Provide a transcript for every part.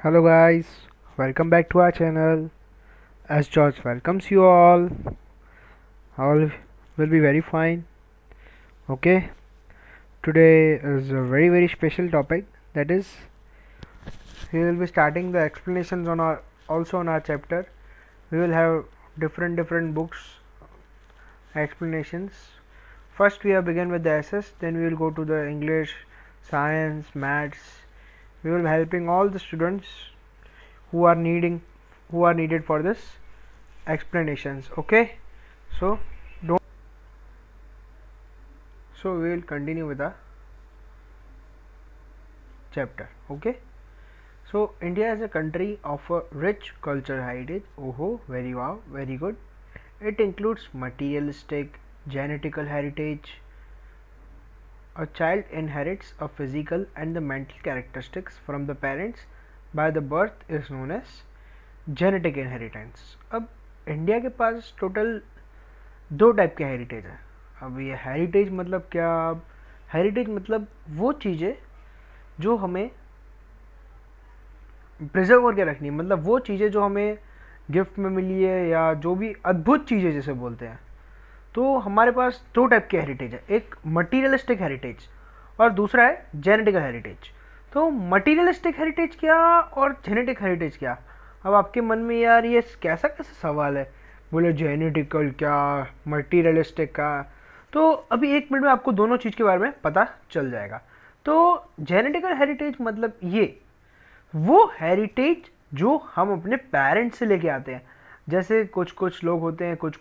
Hello guys, welcome back to our channel. As George welcomes you all will be very fine. Okay, today is a very special topic. That is, we will be starting the explanations on our also on our chapter. We will have different books explanations. First, we have begin with the SS. Then we will go to the English, Science, Maths. We will be helping all the students who are needed for this explanations. Okay, so don't so we will continue with the chapter. Okay, so India is a country of a rich cultural heritage. Oh, very wow, very good. It includes materialistic genetical heritage. A child inherits a physical and the mental characteristics from the parents by the birth is known as genetic inheritance. अब India के पास total दो type के heritage है. अब ये heritage मतलब क्या? Heritage मतलब वो चीज़ें जो हमें प्रिजर्व करके रखनी है, मतलब वो चीज़ें जो हमें गिफ्ट में मिली है या जो भी अद्भुत चीज़ें जैसे बोलते हैं. तो हमारे पास दो टाइप के हेरिटेज है, एक मटीरियलिस्टिक हेरिटेज और दूसरा है जेनेटिकल हेरिटेज. तो मटीरियलिस्टिक हेरिटेज क्या और जेनेटिक हेरिटेज क्या? अब आपके मन में यार ये कैसा सवाल है, बोले जेनेटिकल क्या मटीरियलिस्टिक का. तो अभी एक मिनट में आपको दोनों चीज़ के बारे में पता चल जाएगा. तो जेनेटिकल हेरिटेज मतलब ये वो हेरिटेज जो हम अपने पेरेंट्स से लेके आते हैं. जैसे कुछ लोग होते हैं, कुछ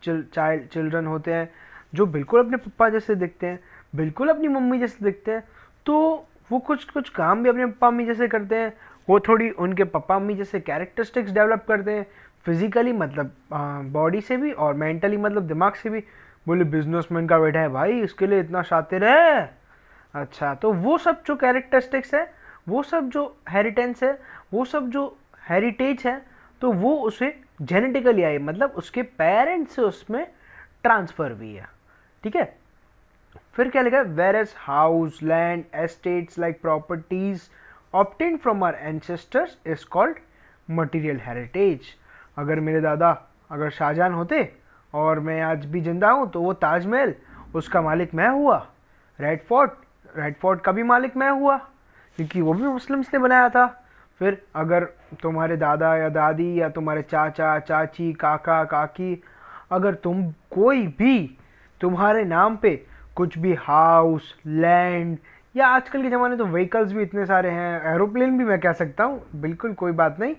चिल्ड्रन होते हैं जो बिल्कुल अपने पापा जैसे दिखते हैं, बिल्कुल अपनी मम्मी जैसे दिखते हैं. तो वो कुछ काम भी अपने पापा मम्मी जैसे करते हैं, वो थोड़ी उनके पापा मम्मी जैसे कैरेक्टरिस्टिक्स डेवलप करते हैं. फिजिकली मतलब बॉडी से भी और मेंटली मतलब दिमाग से भी. बोले बिजनेसमैन का बेटा है भाई, इसके लिए इतना शातिर है. अच्छा, तो वो सब जो कैरेक्टरिस्टिक्स है, वो सब जो हेरिटेंस है, वो सब जो हेरिटेज है, तो वो उसे जेनेटिकली आई, मतलब उसके पेरेंट्स से उसमें ट्रांसफर हुई है. ठीक है. फिर क्या लिखा है? Whereas house, land, estates like properties obtained from our ancestors is called material heritage. अगर मेरे दादा अगर शाहजहां होते और मैं आज भी जिंदा हूँ तो वो ताजमहल उसका मालिक मैं हुआ. रेड फोर्ट का भी मालिक मैं हुआ क्योंकि वो भी मुस्लिम्स ने बनाया था. फिर अगर तुम्हारे दादा या दादी या तुम्हारे चाचा चाची काका काकी, अगर तुम कोई भी तुम्हारे नाम पे कुछ भी हाउस, लैंड या आजकल के ज़माने तो व्हीकल्स भी इतने सारे हैं, एरोप्लेन भी मैं कह सकता हूँ, बिल्कुल कोई बात नहीं.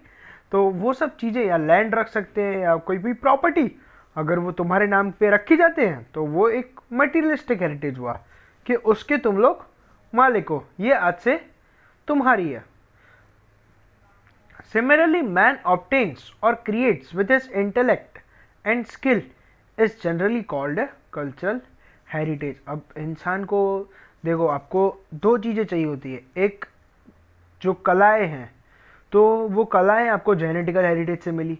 तो वो सब चीज़ें या लैंड रख सकते हैं या कोई भी प्रॉपर्टी अगर वो तुम्हारे नाम पे रखी जाते हैं तो वो एक मटीरियलिस्टिक हेरिटेज हुआ कि उसके तुम लोग मालिक हो, ये आज से तुम्हारी है. Similarly, man obtains or creates with his intellect and skill is generally called a cultural heritage. अब इंसान को देखो, आपको दो चीज़ें चाहिए होती है. एक जो कलाएं हैं, तो वो कलाएं आपको जेनेटिकल हेरिटेज से मिली.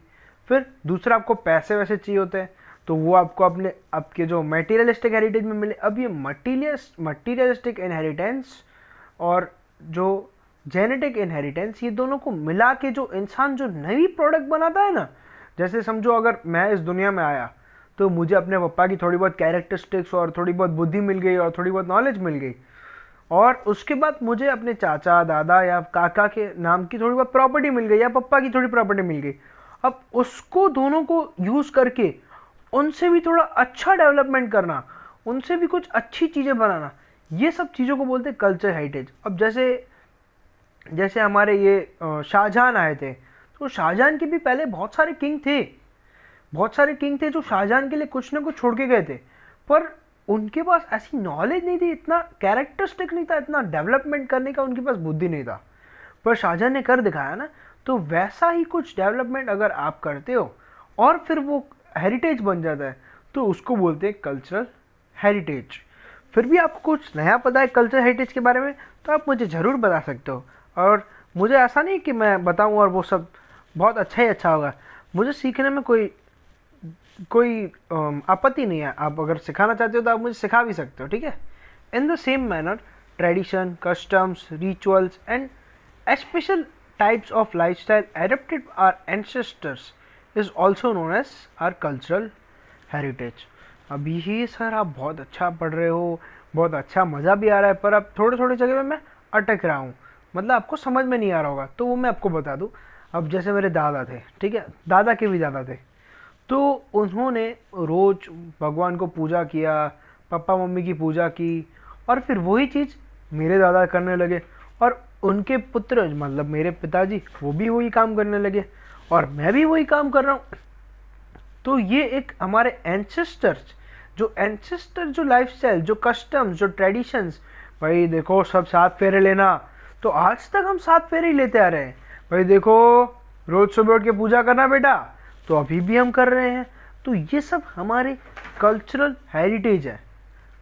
फिर दूसरा आपको पैसे वैसे चाहिए होते हैं, तो वो आपको अपने आपके जो मटेरियलिस्टिक हेरिटेज में मिले. अब ये मटीरियलिस्टिक इनहेरिटेंस और जो जेनेटिक इनहेरिटेंस, ये दोनों को मिला के जो इंसान जो नई प्रोडक्ट बनाता है ना, जैसे समझो अगर मैं इस दुनिया में आया तो मुझे अपने पापा की थोड़ी बहुत कैरेक्टरिस्टिक्स और थोड़ी बहुत बुद्धि मिल गई और थोड़ी बहुत नॉलेज मिल गई, और उसके बाद मुझे अपने चाचा दादा या काका के नाम की थोड़ी बहुत प्रॉपर्टी मिल गई या पापा की थोड़ी प्रॉपर्टी मिल गई. अब उसको दोनों को यूज़ करके उनसे भी थोड़ा अच्छा डेवलपमेंट करना, उनसे भी कुछ अच्छी चीज़ें बनाना, ये सब चीज़ों को बोलते हैं कल्चर हेरिटेज. अब जैसे हमारे ये शाहजहां आए थे, तो शाहजहां के भी पहले बहुत सारे किंग थे जो शाहजहां के लिए कुछ ना कुछ छोड़ के गए थे, पर उनके पास ऐसी नॉलेज नहीं थी, इतना कैरेक्टरिस्टिक नहीं था, इतना डेवलपमेंट करने का उनके पास बुद्धि नहीं था. पर शाहजहां ने कर दिखाया ना. तो वैसा ही कुछ डेवलपमेंट अगर आप करते हो और फिर वो हेरिटेज बन जाता है, तो उसको बोलते हैं कल्चरल हेरिटेज. फिर भी आपको कुछ नया पता है कल्चर हेरिटेज के बारे में तो आप मुझे ज़रूर बता सकते हो. और मुझे ऐसा नहीं कि मैं बताऊं और वो सब बहुत अच्छा ही अच्छा होगा. मुझे सीखने में कोई कोई आपत्ति नहीं है. आप अगर सिखाना चाहते हो तो आप मुझे सिखा भी सकते हो. ठीक है. In the same manner tradition, customs, rituals and special types of lifestyle adapted our ancestors is also known as our cultural heritage. अब ये सर आप बहुत अच्छा पढ़ रहे हो, बहुत अच्छा मज़ा भी आ रहा है, पर अब थोड़े थोड़े जगह पे मैं अटक रहा हूँ, मतलब आपको समझ में नहीं आ रहा होगा, तो वो मैं आपको बता दूँ। अब जैसे मेरे दादा थे, ठीक है, दादा के भी दादा थे, तो उन्होंने रोज़ भगवान को पूजा किया, पापा मम्मी की पूजा की, और फिर वही चीज़ मेरे दादा करने लगे, और उनके पुत्र मतलब मेरे पिताजी वो भी वही काम करने लगे, और मैं भी वही काम कर रहा हूँ। तो ये एक हमारे एंसेस्टर्स जो लाइफस्टाइल, जो कस्टम्स, जो ट्रेडिशंस, भाई देखो सब साथ फेरे लेना, तो आज तक हम साथ फेरे ही लेते आ रहे हैं। भाई देखो रोज सुबह उठ के पूजा करना बेटा, तो अभी भी हम कर रहे हैं। तो ये सब हमारे कल्चरल हेरिटेज है,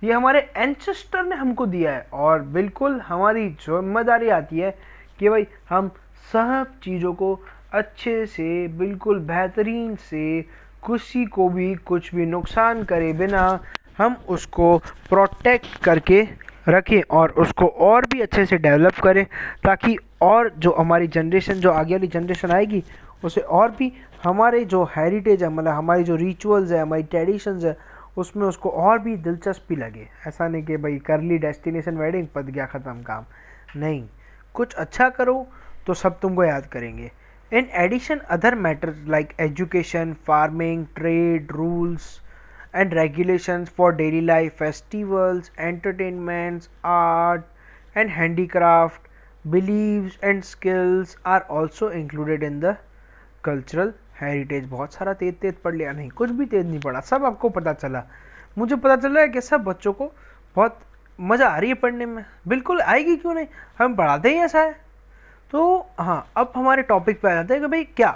ये हमारे एंसेस्टर ने हमको दिया है, और बिल्कुल हमारी जिम्मेदारी आती है कि भाई हम सब चीज़ों को अच्छे से, बिल्कुल बेहतरीन से, किसी को भी कुछ भी नुकसान करे बिना हम उसको प्रोटेक्ट करके रखें, और उसको और भी अच्छे से डेवलप करें, ताकि और जो हमारी जनरेशन, जो आगे वाली जनरेशन आएगी, उसे और भी हमारे जो हेरिटेज है, मतलब हमारी जो रिचुअल्स है, हमारी ट्रेडिशंस है, उसमें उसको और भी दिलचस्पी लगे। ऐसा नहीं कि भाई कर ली डेस्टिनेशन वेडिंग, पत गया ख़त्म काम, नहीं, कुछ अच्छा करो तो सब तुमको याद करेंगे। In addition, other matters like education, farming, trade, rules and regulations for daily life, festivals, entertainments, art and handicraft, beliefs and skills are also included in the cultural heritage. बहुत सारा तेज तेज पढ़ लिया, नहीं कुछ भी तेज नहीं पढ़ा, सब आपको पता चला। मुझे पता चला है कि सब बच्चों को बहुत मज़ा आ रही है पढ़ने में, बिल्कुल आएगी क्यों नहीं, हम पढ़ाते ही ऐसा है। तो हाँ, अब हमारे टॉपिक पे आ जाते हैं कि भाई क्या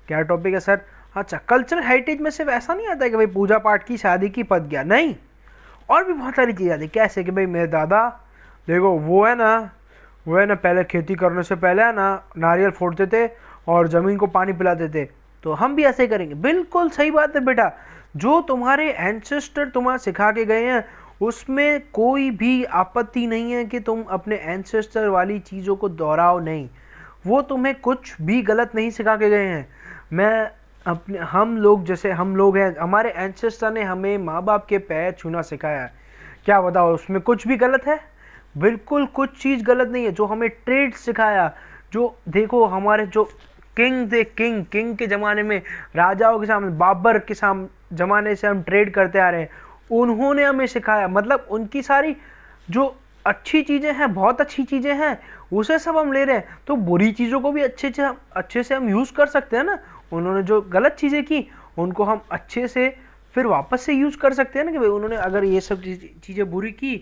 क्या टॉपिक है सर। अच्छा, कल्चरल हेरिटेज में सिर्फ ऐसा नहीं आता है कि भाई पूजा पाठ की, शादी की, पत गया, नहीं, और भी बहुत सारी चीज़ें आती है। कैसे कि भाई मेरे दादा देखो वो है ना पहले खेती करने से पहले है ना नारियल फोड़ते थे और ज़मीन को पानी पिलाते थे, तो हम भी ऐसे करेंगे। बिल्कुल सही बात है बेटा, जो तुम्हारे एंसेस्टर तुम्हारा सिखा के गए हैं उसमें कोई भी आपत्ति नहीं है कि तुम अपने एंसेस्टर वाली चीज़ों को दोहराओ, नहीं, वो तुम्हें कुछ भी गलत नहीं सिखा के गए हैं। मैं अपने हम लोग जैसे हम लोग हैं, हमारे एंसेस्टर ने हमें माँ बाप के पैर छूना सिखाया है, क्या बताओ उसमें कुछ भी गलत है? बिल्कुल कुछ चीज़ गलत नहीं है। जो हमें ट्रेड सिखाया, जो देखो हमारे जो किंग थे, किंग के ज़माने में, राजाओं के सामने, बाबर के ज़माने से हम ट्रेड करते आ रहे हैं, उन्होंने हमें सिखाया, मतलब उनकी सारी जो अच्छी चीज़ें हैं, बहुत अच्छी चीज़ें हैं, उसे सब हम ले रहे हैं, तो बुरी चीज़ों को भी अच्छे से हम यूज़ कर सकते हैं ना। उन्होंने जो गलत चीज़ें की उनको हम अच्छे से फिर वापस से यूज़ कर सकते हैं ना, कि भाई उन्होंने अगर ये सब चीज़ें बुरी की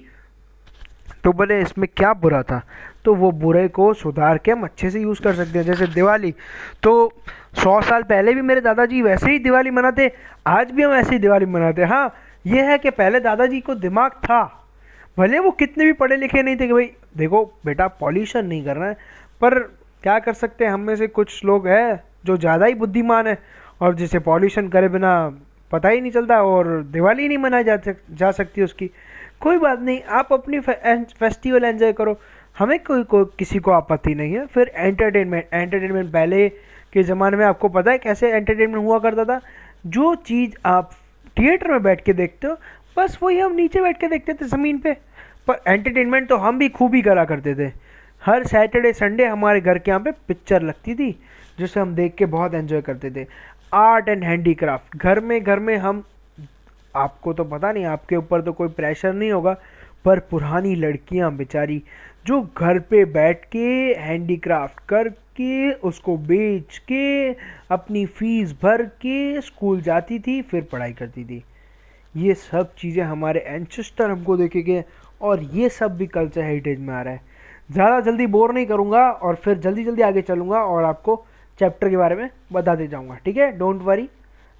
तो बोले इसमें क्या बुरा था, तो वो बुरे को सुधार के हम अच्छे से यूज़ कर सकते हैं। जैसे दिवाली, तो 100 साल पहले भी मेरे दादाजी वैसे ही दिवाली मनाते, आज भी हम ऐसे ही दिवाली मनाते। हाँ, ये है कि पहले दादाजी को दिमाग था, भले वो कितने भी पढ़े लिखे नहीं थे, कि भाई देखो बेटा पॉल्यूशन नहीं करना है, पर क्या कर सकते हैं, हम में से कुछ लोग हैं जो ज़्यादा ही बुद्धिमान है, और जिसे पॉल्यूशन करे बिना पता ही नहीं चलता, और दिवाली नहीं मनाई जा सकती उसकी। कोई बात नहीं, आप अपनी फेस्टिवल एंजॉय करो, हमें कोई किसी को आपत्ति नहीं है। फिर एंटरटेनमेंट पहले के ज़माने में आपको पता है कैसे एंटरटेनमेंट हुआ करता था। जो चीज़ आप थिएटर में बैठ के देखते हो, बस वही हम नीचे बैठ के देखते थे ज़मीन पे। पर एंटरटेनमेंट तो हम भी खूब ही करा करते थे। हर सैटरडे संडे हमारे घर के यहाँ पे पिक्चर लगती थी, जिसे हम देख के बहुत एंजॉय करते थे। आर्ट एंड हैंडीक्राफ्ट घर में हम, आपको तो पता नहीं, आपके ऊपर तो कोई प्रेशर नहीं होगा, पर पुरानी लड़कियां बेचारी जो घर पे बैठ के हैंडीक्राफ्ट करके उसको बेच के अपनी फीस भर के स्कूल जाती थी, फिर पढ़ाई करती थी। ये सब चीज़ें हमारे एंसेस्टर हमको देखे गए, और ये सब भी कल्चर हेरिटेज में आ रहा है। ज़्यादा जल्दी बोर नहीं करूँगा, और फिर जल्दी आगे चलूँगा और आपको चैप्टर के बारे में बताते जाऊँगा, ठीक है? Don't worry,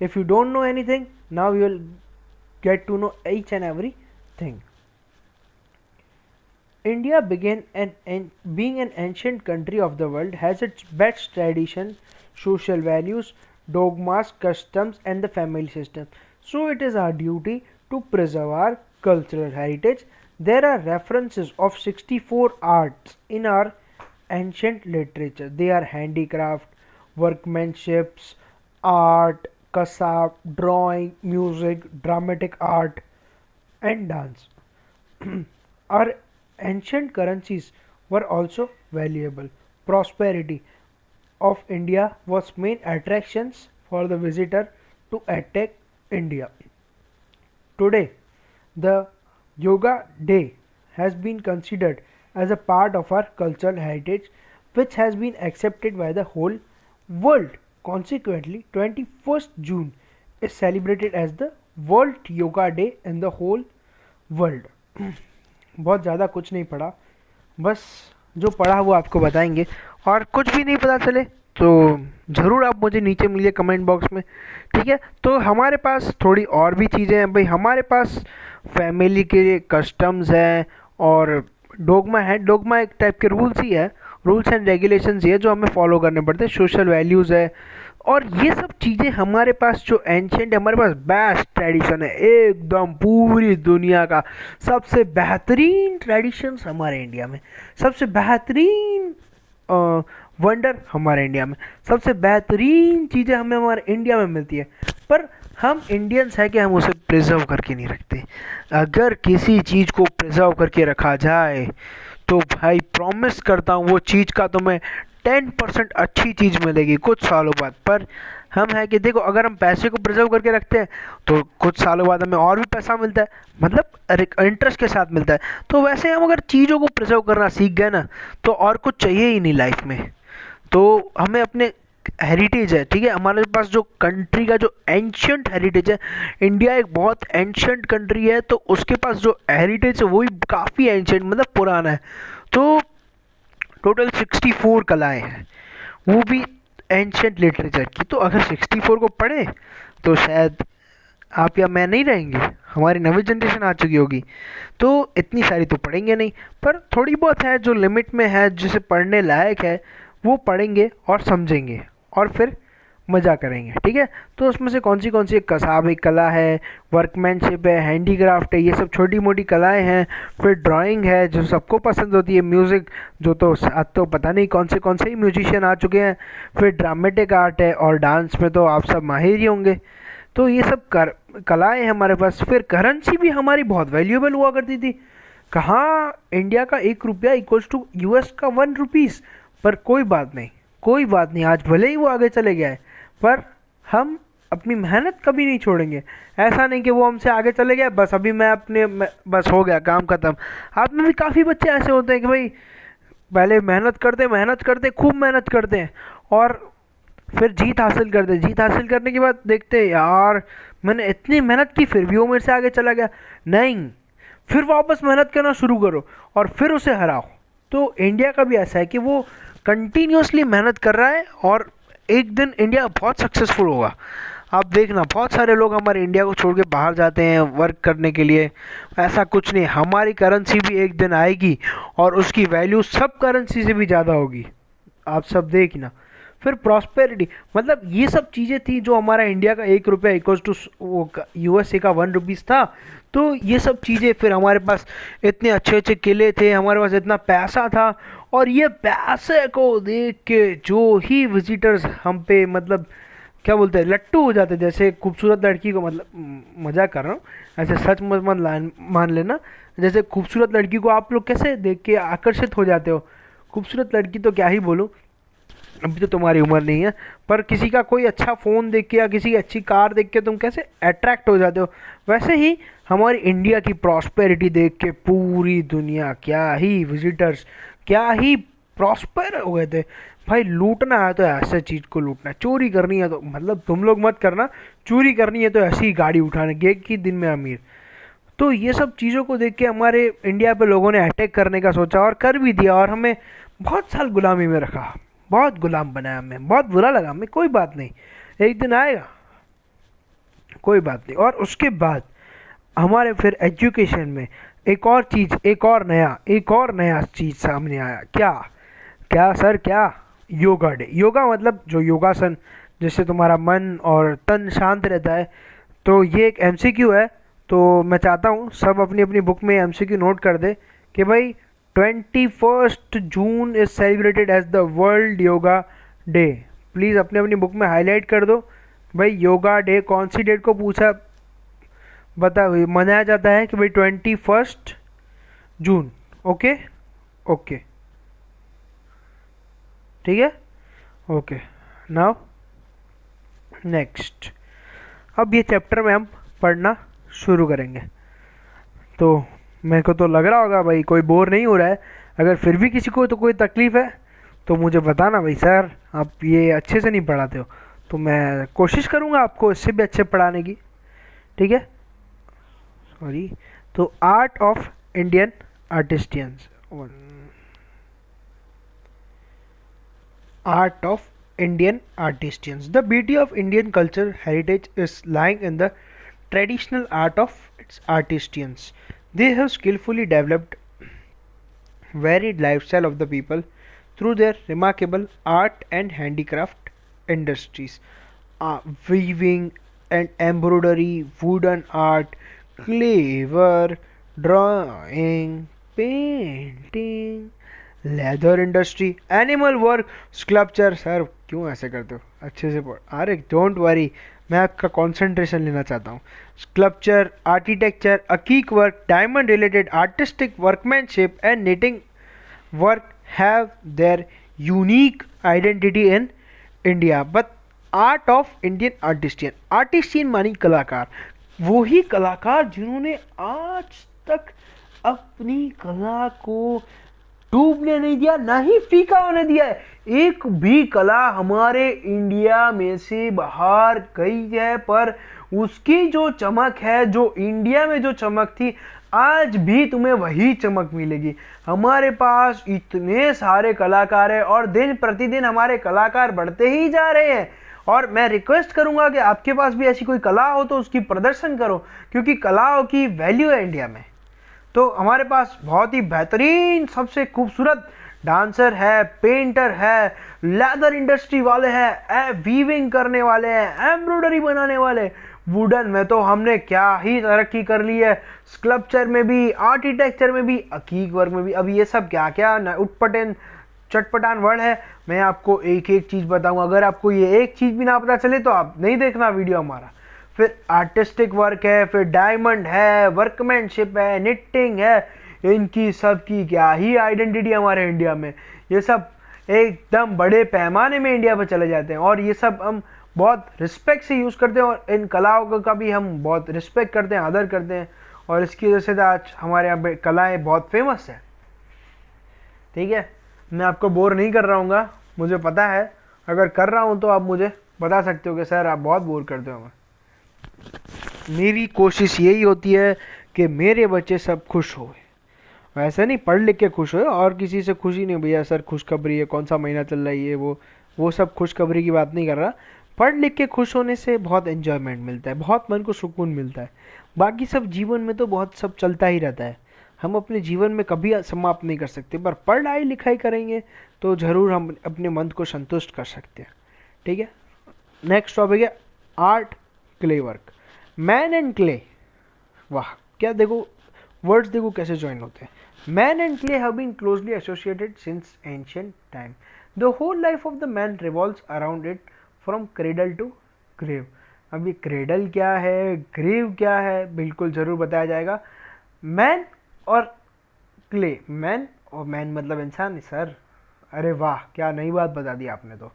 if you don't know anything, now you will get to know each and everything. India being an ancient country of the world has its best tradition, social values, dogmas, customs and the family system. So it is our duty to preserve our cultural heritage. There are references of 64 arts in our ancient literature. They are handicraft, workmanships, art, kasab, drawing, music, dramatic art, and dance. Our ancient currencies were also valuable. Prosperity of India was main attractions for the visitor to attack India. Today, the Yoga Day has been considered as a part of our cultural heritage which has been accepted by the whole world. Consequently, 21st June is celebrated as the World Yoga Day in the whole world. बहुत ज़्यादा कुछ नहीं पढ़ा, बस जो पढ़ा वो आपको बताएंगे, और कुछ भी नहीं पता चले तो ज़रूर आप मुझे नीचे मिलिए कमेंट बॉक्स में, ठीक है। तो हमारे पास थोड़ी और भी चीज़ें हैं भाई, हमारे पास फैमिली के कस्टम्स हैं और डोगमा है। डोगमा एक टाइप के रूल्स ही है, रूल्स एंड रेगुलेशंस ही है जो हमें फॉलो करने पड़ते हैं। सोशल वैल्यूज़ है, और ये सब चीज़ें हमारे पास जो एंशेंट, हमारे पास बेस्ट ट्रेडिशन है एकदम, पूरी दुनिया का सबसे बेहतरीन ट्रेडिशंस हमारे इंडिया में, सबसे बेहतरीन वंडर हमारे इंडिया में, सबसे बेहतरीन चीज़ें हमें हमारे इंडिया में मिलती है। पर हम इंडियंस है कि हम उसे प्रिजर्व करके नहीं रखते। अगर किसी चीज़ को प्रिजर्व करके रखा जाए तो भाई प्रॉमिस करता हूँ वो चीज़ का तुम्हें 10% अच्छी चीज़ मिलेगी कुछ सालों बाद। पर हम है कि देखो, अगर हम पैसे को प्रिजर्व करके रखते हैं तो कुछ सालों बाद हमें और भी पैसा मिलता है, मतलब इंटरेस्ट के साथ मिलता है। तो वैसे हम अगर चीज़ों को प्रिजर्व करना सीख गए ना तो और कुछ चाहिए ही नहीं लाइफ में। तो हमें अपने हेरिटेज है, ठीक है, हमारे पास जो कंट्री का जो एंशियंट हेरिटेज है, इंडिया एक बहुत एंशियंट कंट्री है, तो उसके पास जो हेरिटेज है वो भी काफ़ी एंशियंट, मतलब पुराना है। तो टोटल 64 कलाएं हैं, वो भी एंशियंट लिटरेचर की। तो अगर 64 को पढ़े तो शायद आप या मैं नहीं रहेंगे, हमारी नवी जनरेशन आ चुकी होगी। तो इतनी सारी तो पढ़ेंगे नहीं, पर थोड़ी बहुत है जो लिमिट में है, जिसे पढ़ने लायक है, वो पढ़ेंगे और समझेंगे और फिर मज़ा करेंगे, ठीक है। तो उसमें से कौन सी कसाब एक कला है, वर्कमैनशिप है, हैंडीक्राफ्ट है, ये सब छोटी मोटी कलाएं हैं। फिर ड्राइंग है जो सबको पसंद होती है, म्यूज़िक जो तो आज तो पता नहीं कौन से ही म्यूजिशियन आ चुके हैं। फिर ड्रामेटिक आर्ट है, और डांस में तो आप सब माहिर ही होंगे। तो ये सब कलाएँ हैं हमारे पास। फिर करेंसी भी हमारी बहुत वैल्यूएबल हुआ करती थी। कहाँ इंडिया का 1 रुपया इक्वल्स टू यूएस का 1 रुपीज़। पर कोई बात नहीं, कोई बात नहीं, आज भले ही वो आगे चले गया है पर हम अपनी मेहनत कभी नहीं छोड़ेंगे। ऐसा नहीं कि वो हमसे आगे चले गए बस अभी बस हो गया काम खत्म। आप में भी काफ़ी बच्चे ऐसे होते हैं कि भाई पहले मेहनत करते खूब मेहनत करते हैं, और फिर जीत हासिल करते, जीत हासिल करने के बाद देखते हैं यार मैंने इतनी मेहनत की फिर भी वो मेरे से आगे चला गया। नहीं, फिर वापस मेहनत करना शुरू करो और फिर उसे हराओ। तो इंडिया का भी ऐसा है कि वो कंटिन्यूसली मेहनत कर रहा है और एक दिन इंडिया बहुत सक्सेसफुल होगा। आप देखना बहुत सारे लोग हमारे इंडिया को छोड़ के बाहर जाते हैं वर्क करने के लिए। ऐसा कुछ नहीं, हमारी करेंसी भी एक दिन आएगी और उसकी वैल्यू सब करेंसी से भी ज़्यादा होगी, आप सब देखना। फिर प्रॉस्पेरिटी, मतलब ये सब चीज़ें थी जो हमारा इंडिया का 1 रुपया इक्वल्स टू वो यूएसए का 1 रुपीज़ था। तो ये सब चीज़ें, फिर हमारे पास इतने अच्छे अच्छे किले थे, हमारे पास इतना पैसा था, और ये पैसे को देख के जो ही विजिटर्स हम पे मतलब क्या बोलते हैं लट्टू हो जाते, जैसे खूबसूरत लड़की को, मतलब मजाक कर रहा हूँ, ऐसे सच मत मान लेना। जैसे खूबसूरत लड़की को आप लोग कैसे देख के आकर्षित हो जाते हो, खूबसूरत लड़की तो क्या ही बोलूँ, अभी तो तुम्हारी उम्र नहीं है, पर किसी का कोई अच्छा फ़ोन देख के या किसी की अच्छी कार देख के तुम कैसे अट्रैक्ट हो जाते हो, वैसे ही हमारी इंडिया की प्रॉस्पेरिटी देख के पूरी दुनिया, क्या ही विजिटर्स, क्या ही प्रॉस्पर हो गए थे। भाई लूटना है तो ऐसे चीज़ को लूटना है, चोरी करनी है तो मतलब तुम लोग मत करना, चोरी करनी है तो ऐसी गाड़ी उठाने की एक ही दिन में अमीर। तो ये सब चीज़ों को देख के हमारे इंडिया पे लोगों ने अटैक करने का सोचा और कर भी दिया, और हमें बहुत साल गुलामी में रखा, बहुत गुलाम बनाया, हमें बहुत बुरा लगा, हमें कोई बात नहीं, एक दिन आएगा, कोई बात नहीं। और उसके बाद हमारे फिर एजुकेशन में एक और चीज़, एक और नया चीज़ सामने आया। क्या क्या सर, क्या? योगा डे। योगा मतलब जो योगासन, जिससे तुम्हारा मन और तन शांत रहता है। तो ये एक एमसीक्यू है, तो मैं चाहता हूँ सब अपनी अपनी बुक में एमसीक्यू नोट कर दे कि भाई 21 June is celebrated as the world yoga day. Please अपने अपनी बुक में हाईलाइट कर दो भाई, योगा डे कौन सी डेट को पूछा बता मनाया जाता है कि भाई 21 जून। ओके ओके ठीक है, ओके। नाउ नेक्स्ट, अब ये चैप्टर में हम पढ़ना शुरू करेंगे। तो मेरे को तो लग रहा होगा भाई कोई बोर नहीं हो रहा है। अगर फिर भी किसी को तो कोई तकलीफ़ है तो मुझे बताना भाई, सर आप ये अच्छे से नहीं पढ़ाते हो। तो मैं कोशिश करूँगा आपको इससे भी अच्छे पढ़ाने की, ठीक है। सॉरी, तो art of Indian artisans, art of Indian artisans. The beauty of Indian culture heritage is lying in the traditional art of its artisans. They have skillfully developed varied lifestyle of the people through their remarkable art and handicraft industries. Weaving and embroidery, wooden art, clay work, drawing, painting, leather industry, animal work, sculpture. Sir क्यों ऐसे करते हो, अच्छे से पढ़। अरे don't worry, मैं आपका कंसंट्रेशन लेना चाहता हूँ। स्कल्पचर, आर्किटेक्चर, अकीक work, diamond related artistic workmanship and knitting work have their unique identity in India. But art of Indian artisan, artisan मानी कलाकार, वही कलाकार जिन्होंने आज तक अपनी कला को डूबने नहीं दिया, ना ही फीका होने दिया है। एक भी कला हमारे इंडिया में से बाहर गई है, पर उसकी जो चमक है, जो इंडिया में जो चमक थी, आज भी तुम्हें वही चमक मिलेगी। हमारे पास इतने सारे कलाकार हैं और दिन प्रतिदिन हमारे कलाकार बढ़ते ही जा रहे हैं। और मैं रिक्वेस्ट करूंगा कि आपके पास भी ऐसी कोई कला हो तो उसकी प्रदर्शन करो, क्योंकि कलाओं की वैल्यू है इंडिया में। तो हमारे पास बहुत ही बेहतरीन, सबसे खूबसूरत डांसर है, पेंटर है, लेदर इंडस्ट्री वाले हैं, वीविंग करने वाले हैं, एम्ब्रॉयडरी बनाने वाले, वुडन में तो हमने क्या ही तरक्की कर ली है, स्कल्पचर में भी, आर्किटेक्चर में भी, अकीक वर्क में भी। अब ये सब क्या क्या उटपटांग चटपटान वर्ड है, मैं आपको एक एक चीज़ बताऊंगा। अगर आपको ये एक चीज़ भी ना पता चले तो आप नहीं देखना वीडियो हमारा। फिर आर्टिस्टिक वर्क है, फिर डायमंड है, वर्कमैनशिप है, निटिंग है, इनकी सब की क्या ही आइडेंटिटी हमारे इंडिया में। ये सब एकदम बड़े पैमाने में इंडिया पर चले जाते हैं और ये सब हम बहुत रिस्पेक्ट से यूज़ करते हैं और इन कलाओं का भी हम बहुत रिस्पेक्ट करते हैं, आदर करते हैं। और इसकी वजह से आज हमारे यहाँ पे कलाएँ बहुत फेमस है, ठीक है। मैं आपको बोर नहीं कर रहा हूँ, मुझे पता है। अगर कर रहा हूँ तो आप मुझे बता सकते हो कि सर आप बहुत बोर करते हो हमें। मेरी कोशिश यही होती है कि मेरे बच्चे सब खुश हो। वैसे नहीं पढ़ लिख के खुश हो, और किसी से खुशी नहीं भैया सर खुशखबरी है, कौन सा महीना चल रहा है ये वो सब खुशखबरी की बात नहीं कर रहा। पढ़ लिख के खुश होने से बहुत एंजॉयमेंट मिलता है, बहुत मन को सुकून मिलता है। बाकी सब जीवन में तो बहुत सब चलता ही रहता है, हम अपने जीवन में कभी समाप्त नहीं कर सकते, पर पढ़ाई लिखाई करेंगे तो ज़रूर हम अपने मन को संतुष्ट कर सकते हैं, ठीक है। नेक्स्ट टॉपिक है art clay work, man and clay. वाह क्या, देखो वर्ड्स देखो कैसे ज्वाइन होते हैं। Man and clay have been closely associated since ancient time. The whole life of the man revolves around it from cradle to grave. अभी cradle क्या है, ग्रेव क्या है, बिल्कुल ज़रूर बताया जाएगा। मैन और क्ले, मैन और मैन मतलब इंसान सर, अरे वाह क्या नई बात बता दी आपने। तो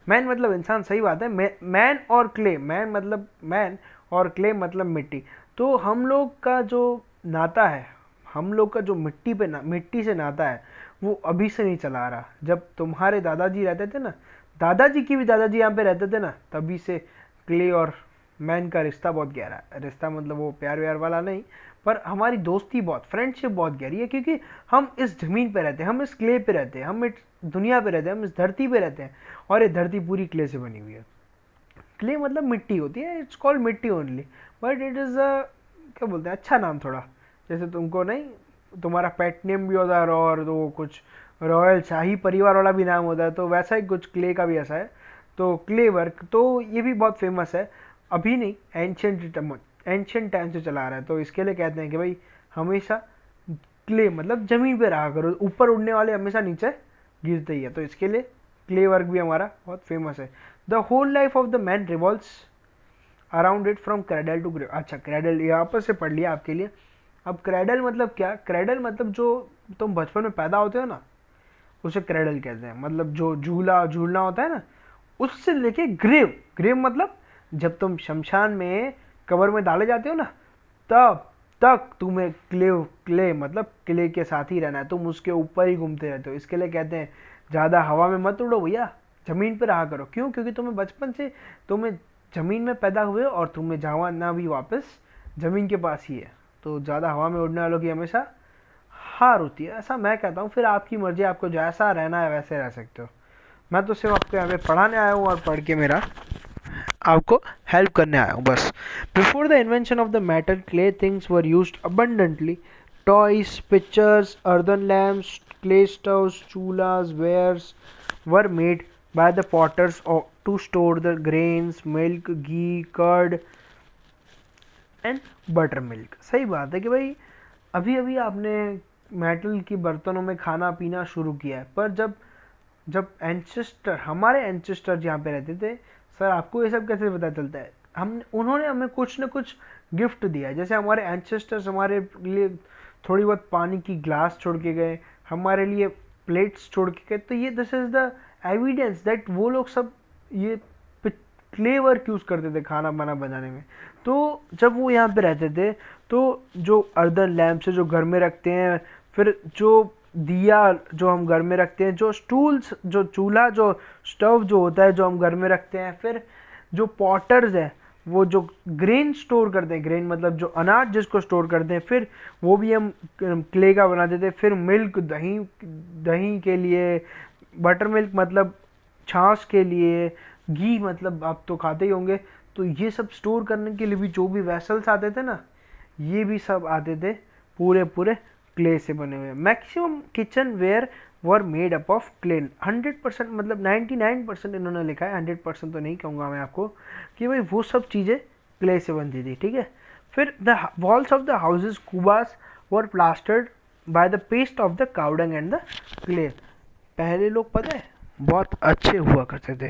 मैन मतलब इंसान, सही बात है। मैन और क्ले, मैन मतलब मैन और क्ले मतलब मिट्टी। तो हम लोग का जो नाता है, हम लोग का जो मिट्टी से नाता है, वो अभी से नहीं चला आ रहा। जब तुम्हारे दादाजी रहते थे ना, दादाजी की भी दादाजी यहाँ पे रहते थे ना, तभी से क्ले और मैन का रिश्ता बहुत गहरा है। रिश्ता मतलब वो प्यार व्यार वाला नहीं, पर हमारी दोस्ती बहुत, फ्रेंडशिप बहुत गहरी है, क्योंकि हम इस ज़मीन पे रहते हैं, हम इस क्ले पे रहते हैं, हम इस दुनिया पे रहते हैं, हम इस धरती पे रहते हैं, और ये धरती पूरी क्ले से बनी हुई है। क्ले मतलब मिट्टी होती है, इट्स कॉल्ड मिट्टी ओनली, बट इट इज़ क्या बोलते हैं, अच्छा नाम थोड़ा। जैसे तुमको नहीं, तुम्हारा पेट नेम भी होता है और तो कुछ रॉयल शाही परिवार वाला भी नाम होता है, तो वैसा ही कुछ क्ले का भी ऐसा है। तो क्ले वर्क तो ये भी बहुत फेमस है, अभी नहीं, एंशिएंट टाइम से चला आ रहा है। तो इसके लिए कहते हैं कि भाई हमेशा क्ले मतलब जमीन पे रहा करो, ऊपर उड़ने वाले हमेशा नीचे गिरते ही है, तो इसके लिए क्ले वर्क भी हमारा बहुत फेमस है। The whole life of the man revolves around it from cradle to grave. अच्छा, क्रेडल यहाँ पर से पढ़ लिया आपके लिए। अब क्रेडल मतलब क्या? क्रेडल मतलब जो तुम बचपन में पैदा होते हो ना, उसे क्रेडल कहते हैं। मतलब जो झूला झूलना होता है ना, उससे लेके ग्रेव, ग्रेव मतलब जब तुम शमशान में कब्र में डाले जाते हो ना, तब तक तुम्हें क्ले मतलब क्ले के साथ ही रहना है, तुम उसके ऊपर ही घूमते रहते हो। इसके लिए कहते हैं ज़्यादा हवा में मत उड़ो भैया, ज़मीन पर रहा करो। क्यों? क्योंकि तुम्हें बचपन से तुम्हें ज़मीन में पैदा हुए और तुम्हें जाना भी वापस ज़मीन के पास ही है, तो ज़्यादा हवा में उड़ने वालों की हमेशा हार होती है, ऐसा मैं कहता हूँ। फिर आपकी मर्जी, आपको जैसा रहना है वैसे रह सकते हो। मैं तो सिर्फ आपको यहाँ पे पढ़ाने आया हूँ और पढ़ के मेरा आपको हेल्प करने आया हूँ बस। Before the invention of the metal, clay things were used abundantly. Toys, pictures, earthen lamps, clay stoves, चूल्हास, wares were made by the potters to store the grains, milk, ghee, curd and buttermilk। सही बात है कि भाई अभी अभी आपने metal की बर्तनों में खाना पीना शुरू किया है, पर जब जब एंसेस्टर, हमारे एंसेस्टर जहाँ पे रहते थे, सर आपको ये सब कैसे पता चलता है? उन्होंने हमें कुछ न कुछ गिफ्ट दिया है। जैसे हमारे एंसेस्टर्स हमारे लिए थोड़ी बहुत पानी की ग्लास छोड़ के गए, हमारे लिए प्लेट्स छोड़ के गए, तो ये this is the evidence that वो लोग सब ये क्ले वर्क यूज़ करते थे खाना वाना बनाने में। तो जब वो यहाँ पे रहते थे, तो जो अर्दन लैम्प से जो घर में रखते हैं, फिर जो दिया जो हम घर में रखते हैं, जो स्टूल्स, जो चूल्हा, जो स्टोव जो होता है जो हम घर में रखते हैं, फिर जो पॉटर्स है वो जो ग्रेन स्टोर करते हैं, ग्रेन मतलब जो अनाज जिसको स्टोर करते हैं, फिर वो भी हम क्ले का बनाते थे। फिर मिल्क, दही, दही के लिए, बटर मिल्क मतलब छाछ के लिए, घी मतलब आप तो खाते ही होंगे, तो ये सब स्टोर करने के लिए भी जो भी वेसल्स आते थे ना, ये भी सब आते थे पूरे पूरे क्ले से बने हुए। Maximum kitchenware were made up of clay. 100% मतलब 99% इन्होंने लिखा है, 100% तो नहीं कहूँगा मैं आपको, कि भाई वो सब चीज़ें क्ले से बनती थी, ठीक है। फिर the walls of the houses कुबास were plastered by the paste of the cow dung and the clay. पहले लोग पता है बहुत अच्छे हुआ करते थे,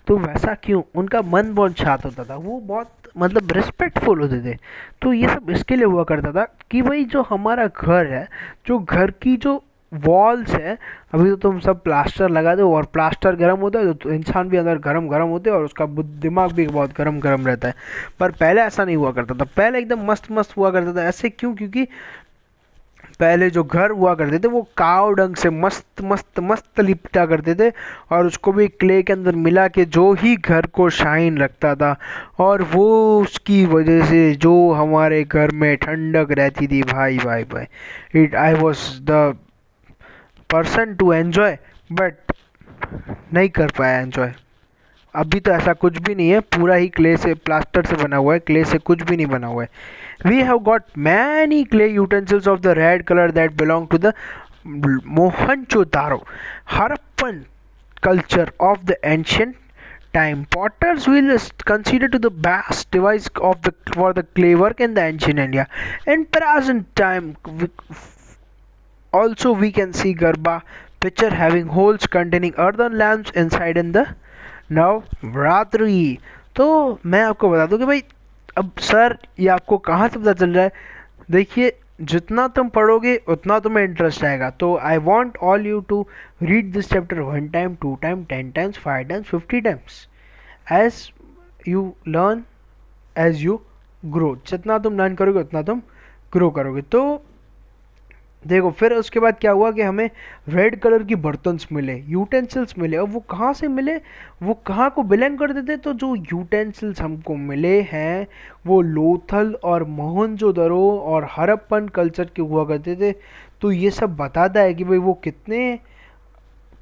तो वैसा क्यों? उनका मन बहुत शांत होता था, वो बहुत मतलब रिस्पेक्टफुल होते थे। तो ये सब इसके लिए हुआ करता था कि भाई जो हमारा घर है, जो घर की जो वॉल्स है, अभी तो तुम सब प्लास्टर लगा दो और प्लास्टर गर्म होता है तो इंसान भी अंदर गरम गरम होते हैं और उसका दिमाग भी बहुत गरम गरम रहता है। पर पहले ऐसा नहीं हुआ करता था, पहले एकदम मस्त मस्त हुआ करता था। ऐसे क्यों? क्योंकि पहले जो घर हुआ करते थे वो काव डंग से मस्त मस्त मस्त लिपटा करते थे, और उसको भी क्ले के अंदर मिला के जो ही घर को शाइन रखता था, और वो उसकी वजह से जो हमारे घर में ठंडक रहती थी भाई भाई भाई, it I was the person to enjoy, but नहीं कर पाया एन्जॉय। अभी तो ऐसा कुछ भी नहीं है, पूरा ही क्ले से, प्लास्टर से बना हुआ है, क्ले से कुछ भी नहीं बना हुआ है। We have got many clay utensils of the red color that belong to the Mohenjo-daro Harappan culture of the ancient time. Potters will consider to the best device of the for the clay work in the ancient India. In present time, also we can see Garba picture having holes containing earthen lamps inside in the Navratri. तो मैं आपको बता दूं कि भाई अब sir ये आपको कहाँ से पता चल रहा है? देखिए, जितना तुम पढ़ोगे उतना तुम्हें इंटरेस्ट आएगा। तो I want all you to read this chapter 1 time, 2 time, 10 times, 5 times, 50 times, as you learn, as you grow. जितना तुम लर्न करोगे उतना तुम ग्रो करोगे। तो देखो, फिर उसके बाद क्या हुआ कि हमें रेड कलर की बर्तन्स मिले, यूटेंसिल्स मिले। और वो कहाँ से मिले, वो कहाँ को बिलोंग करते थे? तो जो यूटेंसिल्स हमको मिले हैं वो लोथल और मोहनजोदड़ो और हड़प्पन कल्चर के हुआ करते थे। तो ये सब बताता है कि भाई वो कितने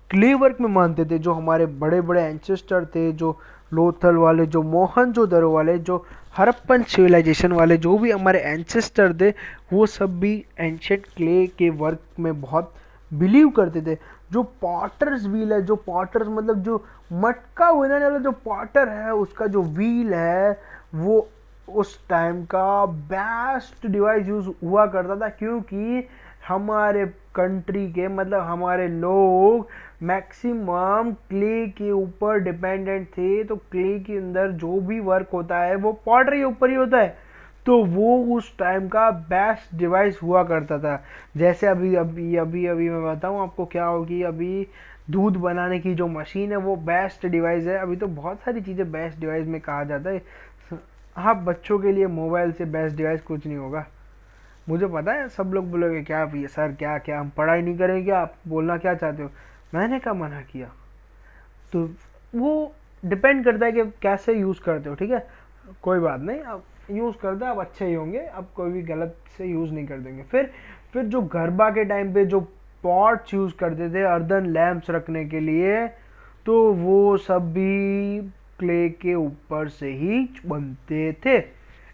क्ले वर्क में मानते थे। जो हमारे बड़े बड़े एंसेस्टर थे, जो लोथल वाले, जो मोहनजोदड़ो वाले, जो हड़प्पन सिविलाइजेशन वाले, जो भी हमारे एंसेस्टर थे, वो सब भी एंशिएंट क्ले के वर्क में बहुत बिलीव करते थे। जो पॉटर्स व्हील है, जो पॉटर्स मतलब जो मटका बनाने वाला जो पॉटर है, उसका जो व्हील है वो उस टाइम का बेस्ट डिवाइस यूज हुआ करता था, क्योंकि हमारे कंट्री के मतलब हमारे लोग मैक्सिमम क्ले के ऊपर डिपेंडेंट थे, तो क्ले के अंदर जो भी वर्क होता है वो पॉटरी के ऊपर ही होता है, तो वो उस टाइम का बेस्ट डिवाइस हुआ करता था। जैसे अभी अभी अभी अभी मैं बताऊं आपको क्या होगी, अभी दूध बनाने की जो मशीन है वो बेस्ट डिवाइस है। अभी तो बहुत सारी चीज़ें बेस्ट डिवाइस में कहा जाता है। हाँ, बच्चों के लिए मोबाइल से बेस्ट डिवाइस कुछ नहीं होगा। मुझे पता है सब लोग बोलोगे क्या ये सर, क्या क्या हम पढ़ाई नहीं करेंगे क्या, आप बोलना क्या चाहते हो। मैंने क्या मना किया, तो वो डिपेंड करता है कि कैसे यूज़ करते हो, ठीक है। कोई बात नहीं, आप यूज़ करते हैं आप अच्छे ही होंगे, आप कोई भी गलत से यूज़ नहीं कर देंगे। फिर जो गरबा के टाइम पे जो पॉट्स यूज़ करते थे अर्दन लैम्प्स रखने के लिए, तो वो सब भी क्ले के ऊपर से ही बनते थे।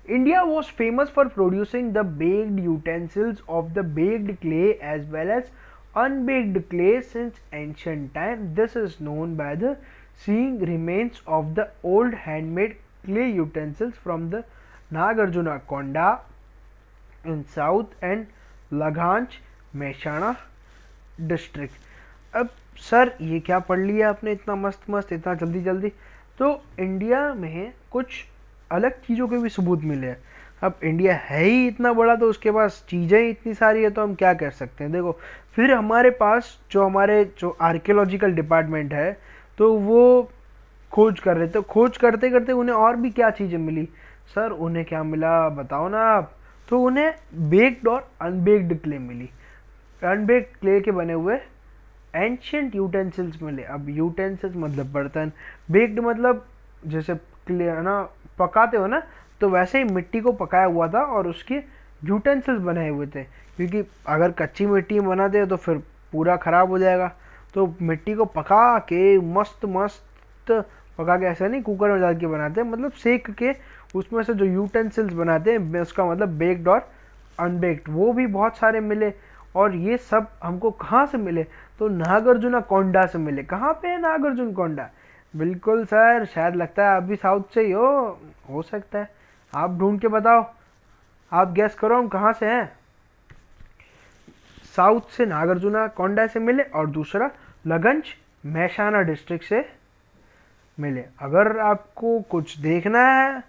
India was famous for producing the baked utensils of the baked clay as well as unbaked clay since ancient time. This is known by the seeing remains of the old handmade clay utensils from the Nagarjuna Konda in south and Laghanch, Mehsana district. अब sir ये क्या पढ़ लिया आपने इतना मस्त मस्त, इतना जल्दी जल्दी। तो इंडिया में कुछ अलग चीज़ों के भी सबूत मिले हैं। अब इंडिया है ही इतना बड़ा, तो उसके पास चीज़ें इतनी सारी है, तो हम क्या कर सकते हैं। देखो, फिर हमारे पास जो आर्कियोलॉजिकल डिपार्टमेंट है, तो वो खोज कर रहे थे। खोज करते करते उन्हें और भी क्या चीज़ें मिली। सर उन्हें क्या मिला बताओ ना आप। तो उन्हें बेक्ड और अनबेक्ड क्ले मिली। अनबेक्ड क्ले के बने हुए एंशियंट यूटेंसिल्स मिले। अब यूटेंसिल्स मतलब बर्तन, बेक्ड मतलब जैसे क्ले है ना, पकाते हो ना, तो वैसे ही मिट्टी को पकाया हुआ था और उसके यूटेंसिल्स बनाए हुए थे। क्योंकि अगर कच्ची मिट्टी में बनाते हैं तो फिर पूरा ख़राब हो जाएगा, तो मिट्टी को पका के मस्त मस्त पका के, ऐसा नहीं कुकर में डाल के बनाते हैं, मतलब सेक के उसमें से जो यूटेंसिल्स बनाते हैं, उसका मतलब बेक्ड और अनबेक्ड, वो भी बहुत सारे मिले। और ये सब हमको कहाँ से मिले, तो नागार्जुन कोंडा से मिले। कहाँ पे है नागार्जुन कोंडा? बिल्कुल सर, शायद लगता है आप भी साउथ से ही हो सकता है। आप ढूंढ के बताओ, आप गैस करो हम कहाँ से हैं। साउथ से नागार्जुन कोंडा से मिले और दूसरा लगंज मेहसाना डिस्ट्रिक्ट से मिले। अगर आपको कुछ देखना है,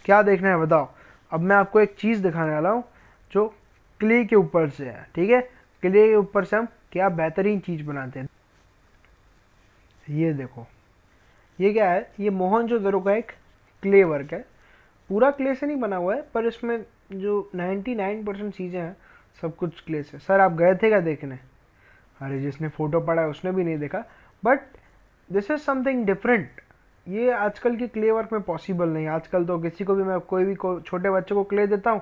क्या देखना है बताओ। अब मैं आपको एक चीज़ दिखाने वाला हूँ जो क्ले के ऊपर से है, ठीक है। क्ले के ऊपर से हम क्या बेहतरीन चीज़ बनाते हैं। ये देखो, ये क्या है, ये मोहनजोदड़ो का एक क्ले वर्क है। पूरा क्ले से नहीं बना हुआ है, पर इसमें जो 99% चीज़ें हैं सब कुछ क्ले से। सर आप गए थे क्या देखने? अरे जिसने फ़ोटो पढ़ा है उसने भी नहीं देखा। But this is something different. ये आजकल के क्ले वर्क में पॉसिबल नहीं। आजकल तो किसी को भी मैं छोटे बच्चे को क्ले देता हूँ,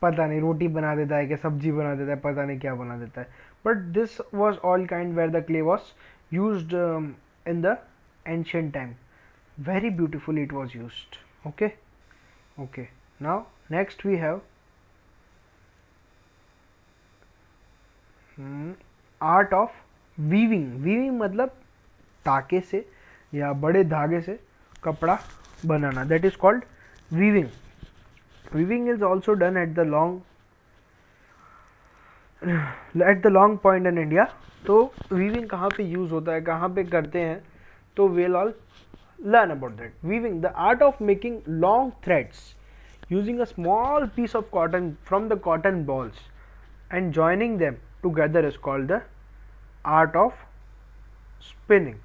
पता नहीं रोटी बना देता है कि सब्जी बना देता है, पता नहीं क्या बना देता है। But this was all kind where the clay was used in the ancient time. Very beautifully it was used. Okay, now next we have art of weaving मतलब टाके से या बड़े धागे से कपड़ा बनाना, that is called weaving is also done at the long point in India. तो weaving कहाँ पे यूज़ होता है, कहाँ पे करते हैं, तो we'll all learn about that. Weaving, the art of making long threads using a small piece of cotton from the cotton balls and joining them together is called the art of spinning.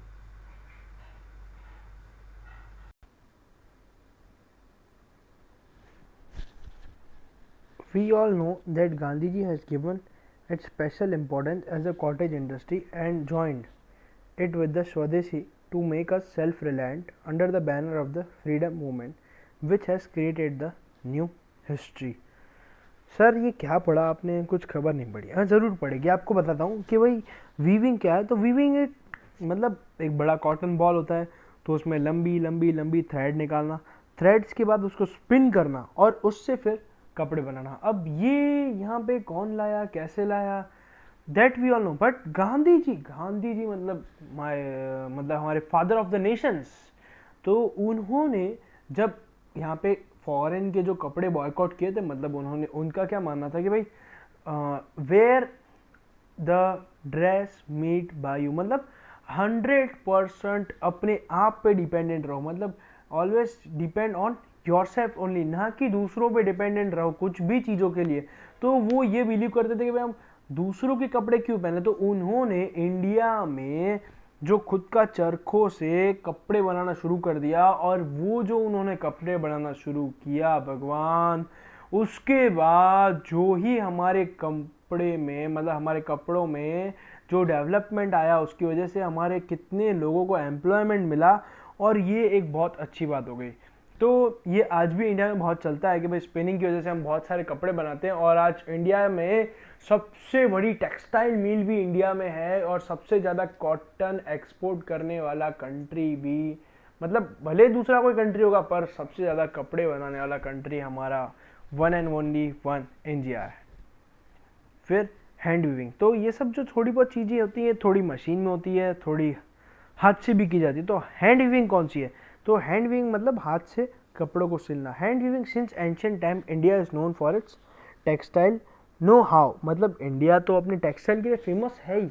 We all know that Gandhiji has given its special importance as a cottage industry and joined it with the Swadeshi to make us self-reliant under the banner of the freedom movement, which has created the new history. Sir ये क्या पढ़ा आपने? कुछ खबर नहीं पड़ी? हाँ ज़रूर पढ़ेगी, आपको बताता हूँ कि भाई वीविंग क्या है। तो वीविंग एक मतलब एक बड़ा कॉटन बॉल होता है, तो उसमें लंबी लंबी लंबी थ्रेड निकालना, थ्रेड्स के बाद उसको स्पिन करना और उससे फिर कपड़े बनाना। अब ये यहाँ पे कौन लाया, कैसे लाया, that we all know. But Gandhi ji मतलब हमारे फादर ऑफ द नेशंस, तो उन्होंने जब यहाँ पे फॉरेन के जो कपड़े बॉयकॉट किए थे, मतलब उनका क्या मानना था कि भाई wear the dress made by you, मतलब 100% अपने आप पे डिपेंडेंट रहो, मतलब always depend on yourself only, ना कि दूसरों पे डिपेंडेंट रहो कुछ भी चीज़ों के लिए। तो वो ये बिलीव करते थे कि भाई हम दूसरों के कपड़े क्यों पहने, तो उन्होंने इंडिया में जो खुद का चरखों से कपड़े बनाना शुरू कर दिया, और वो जो उन्होंने कपड़े बनाना शुरू किया भगवान, उसके बाद जो ही हमारे कपड़े में, मतलब हमारे कपड़ों में जो डेवलपमेंट आया, उसकी वजह से हमारे कितने लोगों को एम्प्लॉयमेंट मिला, और ये एक बहुत अच्छी बात हो गई। तो ये आज भी इंडिया में बहुत चलता है कि भाई स्पिनिंग की वजह से हम बहुत सारे कपड़े बनाते हैं, और आज इंडिया में सबसे बड़ी टेक्सटाइल मिल भी इंडिया में है, और सबसे ज़्यादा कॉटन एक्सपोर्ट करने वाला कंट्री भी, मतलब भले दूसरा कोई कंट्री होगा पर सबसे ज़्यादा कपड़े बनाने वाला कंट्री हमारा one and only one India है। फिर हैंड वीविंग, तो ये सब जो थोड़ी बहुत चीज़ें होती हैं, थोड़ी मशीन में होती है, थोड़ी हाथ से भी की जाती है। तो हैंड वीविंग कौन सी है, तो हैंड वीविंग मतलब हाथ से कपड़ों को सिलना। Hand weaving since ancient time India is known for its textile know how, मतलब इंडिया तो अपने टेक्सटाइल के लिए फेमस है ही।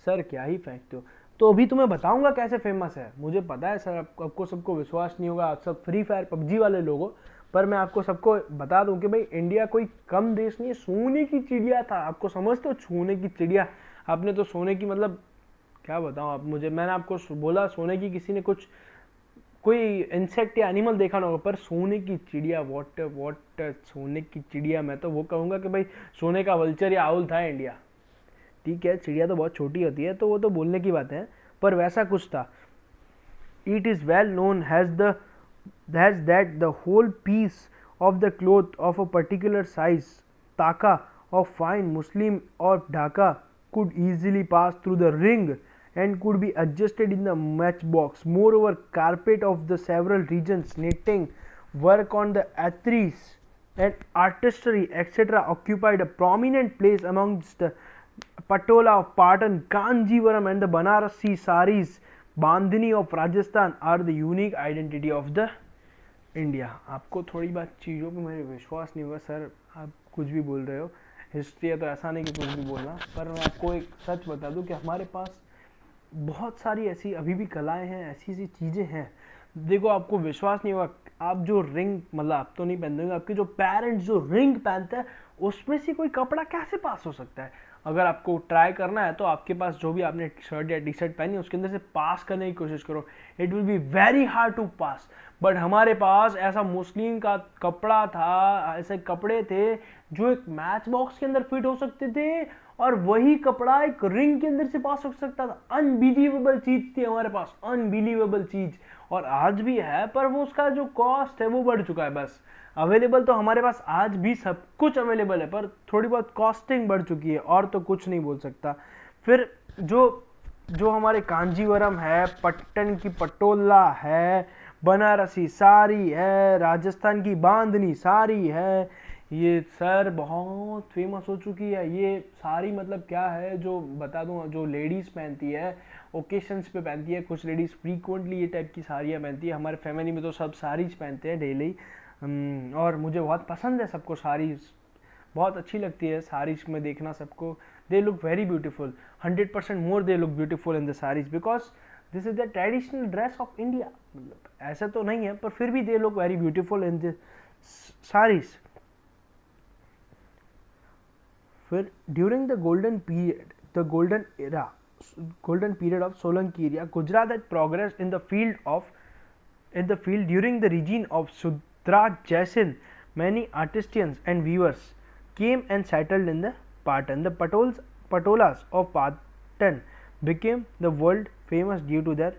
सर क्या ही फेंकते हो, तो अभी तुम्हें बताऊंगा कैसे फेमस है। मुझे पता है सर आपको सबको विश्वास नहीं होगा, आप सब फ्री फायर पबजी वाले लोग हो, पर मैं आपको सबको बता दूं कि भाई इंडिया कोई कम देश नहीं है, सोने की चिड़िया था। आपको समझते हो सोने की चिड़िया, आपने तो सोने की, मतलब क्या बताऊं आप मुझे, मैंने आपको बोला सोने की, किसी ने कुछ कोई इंसेक्ट या एनिमल देखा ना होगा, पर सोने की चिड़िया, वॉट वॉट सोने की चिड़िया, मैं तो वो कहूँगा कि भाई सोने का वल्चर या आउल था इंडिया। ठीक है, चिड़िया तो बहुत छोटी होती है तो वो तो बोलने की बात है, पर वैसा कुछ था। It is well known has that the whole piece of the cloth of a particular size ताका of fine muslin or dhaka could easily pass through the ring and could be adjusted in the matchbox. Moreover, carpet of the several regions, knitting, work on the athletes, and artistry, etc., occupied a prominent place amongst the Patola of Patan, Kanjivaram, and the Banarasi saris, Bandhani of Rajasthan are the unique identity of the India. आपको थोड़ी बात चीज़ों पे मेरे विश्वास नहीं हुआ sir, आप कुछ भी बोल रहे हो, हिस्ट्री है तो ऐसा नहीं कि कुछ भी बोलना, पर मैं आपको एक सच बता दूं कि हमारे पास बहुत सारी ऐसी अभी भी कलाएं हैं, ऐसी ऐसी चीज़ें हैं। देखो आपको विश्वास नहीं होगा, आप जो रिंग, मतलब आप तो नहीं पहनते होंगे, आपके जो पेरेंट्स जो रिंग पहनते हैं उसमें से कोई कपड़ा कैसे पास हो सकता है। अगर आपको ट्राई करना है तो आपके पास जो भी आपने शर्ट या टी शर्ट पहनी है उसके अंदर से पास करने की कोशिश करो, it will be very hard to pass. But हमारे पास ऐसा मुस्लिम का कपड़ा था, ऐसे कपड़े थे जो एक मैच बॉक्स के अंदर फिट हो सकते थे, और वही कपड़ा एक रिंग के अंदर से पास हो सकता था। अनबिलीवेबल चीज थी हमारे पास, अनबिलीवेबल चीज, और आज भी है, पर वो उसका जो कॉस्ट है वो बढ़ चुका है। बस अवेलेबल तो हमारे पास आज भी सब कुछ अवेलेबल है, पर थोड़ी बहुत कॉस्टिंग बढ़ चुकी है, और तो कुछ नहीं बोल सकता। फिर जो जो हमारे कांजीवरम है, पट्टन की पटोला है, बनारसी साड़ी है, राजस्थान की बांधनी साड़ी है, ये सर बहुत फेमस हो चुकी है। ये साड़ी मतलब क्या है, जो बता दूं, जो लेडीज़ पहनती है ओकेशंस पे पहनती है, कुछ लेडीज़ फ्रीक्वेंटली ये टाइप की साड़ियाँ पहनती है। हमारे फैमिली में तो सब साड़ीज पहनते हैं डेली, और मुझे बहुत पसंद है सबको साड़ीज, बहुत अच्छी लगती है साड़ीज में देखना सबको। They look very beautiful, 100% more they look beautiful in the saris, because this is the traditional dress of India. मतलब ऐसा तो नहीं है, पर फिर भी they look very beautiful in the saris. फिर during the golden period, the golden period of Solanki area, Gujarat had progressed in the field during the regime of Sudra Jaisin. Many artisans and weavers came and settled in the Patan. The Patolas of Patan became the world famous due to their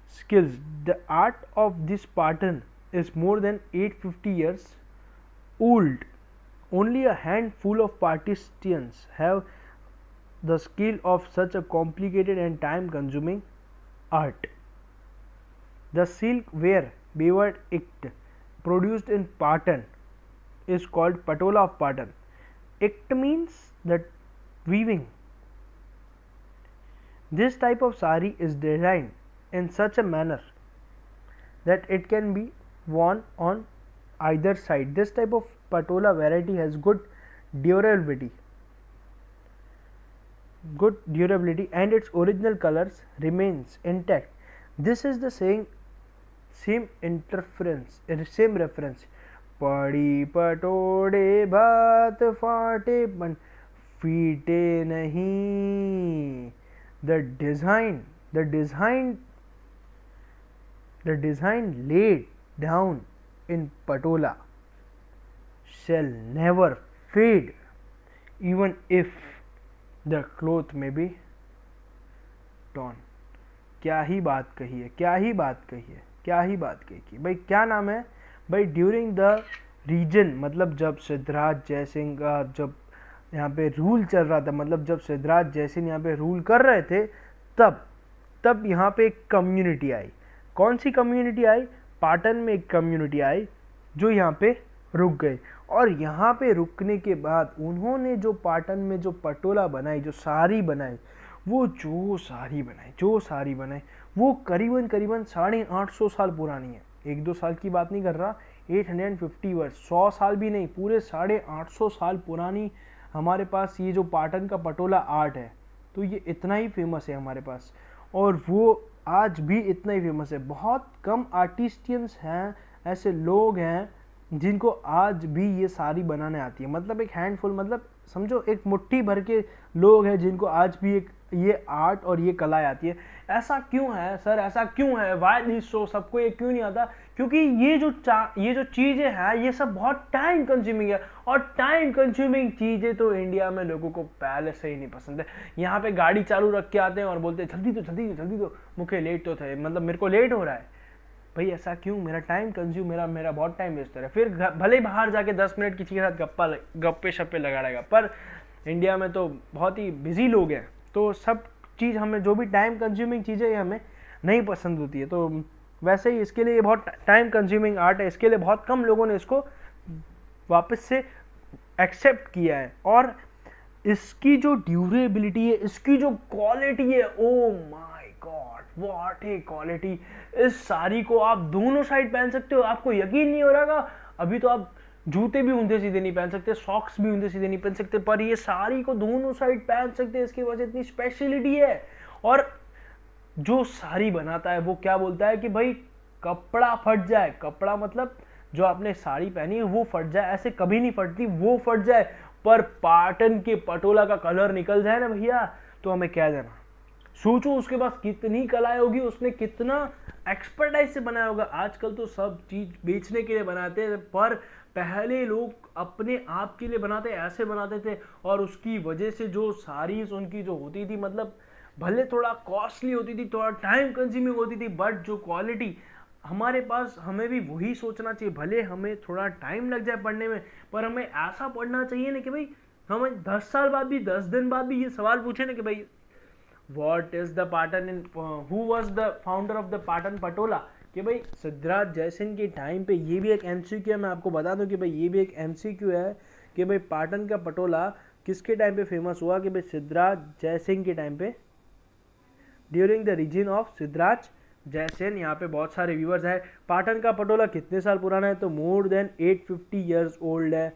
skills. The art of this Patan is more than 850 years old. Only a handful of artisans have the skill of such a complicated and time consuming art. The silk ware beavered ict produced in Patan is called Patola of Patan. Ict means the weaving. This type of sari is designed in such a manner that it can be worn on either side. This type of Patola variety has good durability. good durability and its original colors remains intact. This is the same interference, same reference. पड़ी पटोड़े भात फाटे बन फीटे नहीं. The design laid down in patola shall never fade, even if the cloth may be torn. क्या ही बात कही है, क्या ही बात कही है, क्या ही बात कही है भाई. क्या नाम है भाई? ड्यूरिंग द रीजन, मतलब जब सिद्धराज जयसिंह का जब यहाँ पे रूल चल रहा था, मतलब जब सिद्धराज जयसिंह यहाँ पे रूल कर रहे थे, तब यहाँ पे एक कम्युनिटी आई. कौन सी कम्युनिटी आई? पाटन में एक कम्युनिटी आई जो यहाँ पे रुक गए. और यहाँ पे रुकने के बाद उन्होंने जो पाटन में जो पटोला बनाई, जो साड़ी बनाई, जो साड़ी बनाई वो करीबन 850 साल पुरानी है. 1-2 साल की बात नहीं कर रहा, 850 वर्ष, 100 साल भी नहीं, पूरे 850 साल पुरानी हमारे पास ये जो पाटन का पटोला आर्ट है. तो ये इतना ही फेमस है हमारे पास, और वो आज भी इतना ही फेमस है. बहुत कम आर्टिस्टियंस हैं, ऐसे लोग हैं जिनको आज भी ये साड़ी बनाने आती है. मतलब एक हैंडफुल, मतलब समझो एक मुट्ठी भर के लोग हैं जिनको आज भी एक ये आर्ट और ये कला आती है. ऐसा क्यों है सर, ऐसा क्यों है? Why this so? सबको ये क्यों नहीं आता? क्योंकि ये जो चीज़ें हैं ये सब बहुत टाइम कंज्यूमिंग है, और टाइम कंज्यूमिंग चीज़ें तो इंडिया में लोगों को पहले से ही नहीं पसंद है. यहाँ पे गाड़ी चालू रख के आते हैं और बोलते हैं जल्दी दो मुझे लेट तो थे, मतलब मेरे को लेट हो रहा है. भाई ऐसा क्यों? मेरा टाइम कंज्यूम, मेरा बहुत टाइम वेस्ट हो रहा है. फिर भले बाहर जाके 10 मिनट किसी के साथ गप्पे शप्पे लगा रहेगा, पर इंडिया में तो बहुत ही बिजी लोग हैं, तो सब चीज़ हमें जो भी टाइम कंज्यूमिंग चीज़ें हमें नहीं पसंद होती है. तो वैसे ही इसके लिए ये बहुत टाइम कंज्यूमिंग आर्ट है, इसके लिए बहुत कम लोगों ने इसको वापस से एक्सेप्ट किया है. और इसकी जो ड्यूरेबिलिटी है, इसकी जो क्वालिटी है, oh my God what A quality. इस साड़ी को आप दोनों साइड पहन सकते हो, आपको यकीन नहीं हो रहा. अभी तो आप जूते भी ऊंधे सीधे नहीं पहन सकते, सॉक्स भी ऊंधे सीधे नहीं पहन सकते, पर ये साड़ी को दोनों साइड पहन सकते हैं. इसकी वजह इतनी स्पेशलिटी है. और जो साड़ी बनाता है वो क्या बोलता है कि भाई कपड़ा फट जाए, कपड़ा मतलब जो आपने साड़ी पहनी है वो फट जाए, ऐसे कभी नहीं फटती, वो फट जाए, पर पाटन के पटोला का कलर निकल जाए ना भैया, तो हमें कह देना. सोचो उसके पास कितनी कलाएं होगी, उसने कितना एक्सपर्टाइज से बनाया होगा. आजकल तो सब चीज बेचने के लिए बनाते हैं, पर पहले लोग अपने आप के लिए बनाते, ऐसे बनाते थे. और उसकी वजह से जो साड़ीज उनकी जो होती थी, मतलब भले थोड़ा कॉस्टली होती थी, थोड़ा टाइम कंज्यूमिंग होती थी, बट जो क्वालिटी हमारे पास, हमें भी वही सोचना चाहिए. भले हमें थोड़ा टाइम लग जाए पढ़ने में, पर हमें ऐसा पढ़ना चाहिए ना कि भाई हमें 10 साल बाद भी, 10 दिन बाद भी ये सवाल पूछे ना कि भाई what is the Patan in, who was the founder of the Patan Patola. कि भाई सिद्धराज जयसिंह के टाइम पे, ये भी एक एमसीक्यू है, मैं आपको बता दूं कि भाई ये भी एक एमसीक्यू है कि भाई पाटन का पटोला किसके टाइम पे फेमस हुआ. कि भाई सिद्धराज जयसिंह के टाइम पे, during the region of Siddharaj Jaysen. यहाँ पे बहुत सारे व्यूवर्स हैं. पाटन का पटोला कितने साल पुराना है? तो मोर देन 850 ईयर्स ओल्ड है.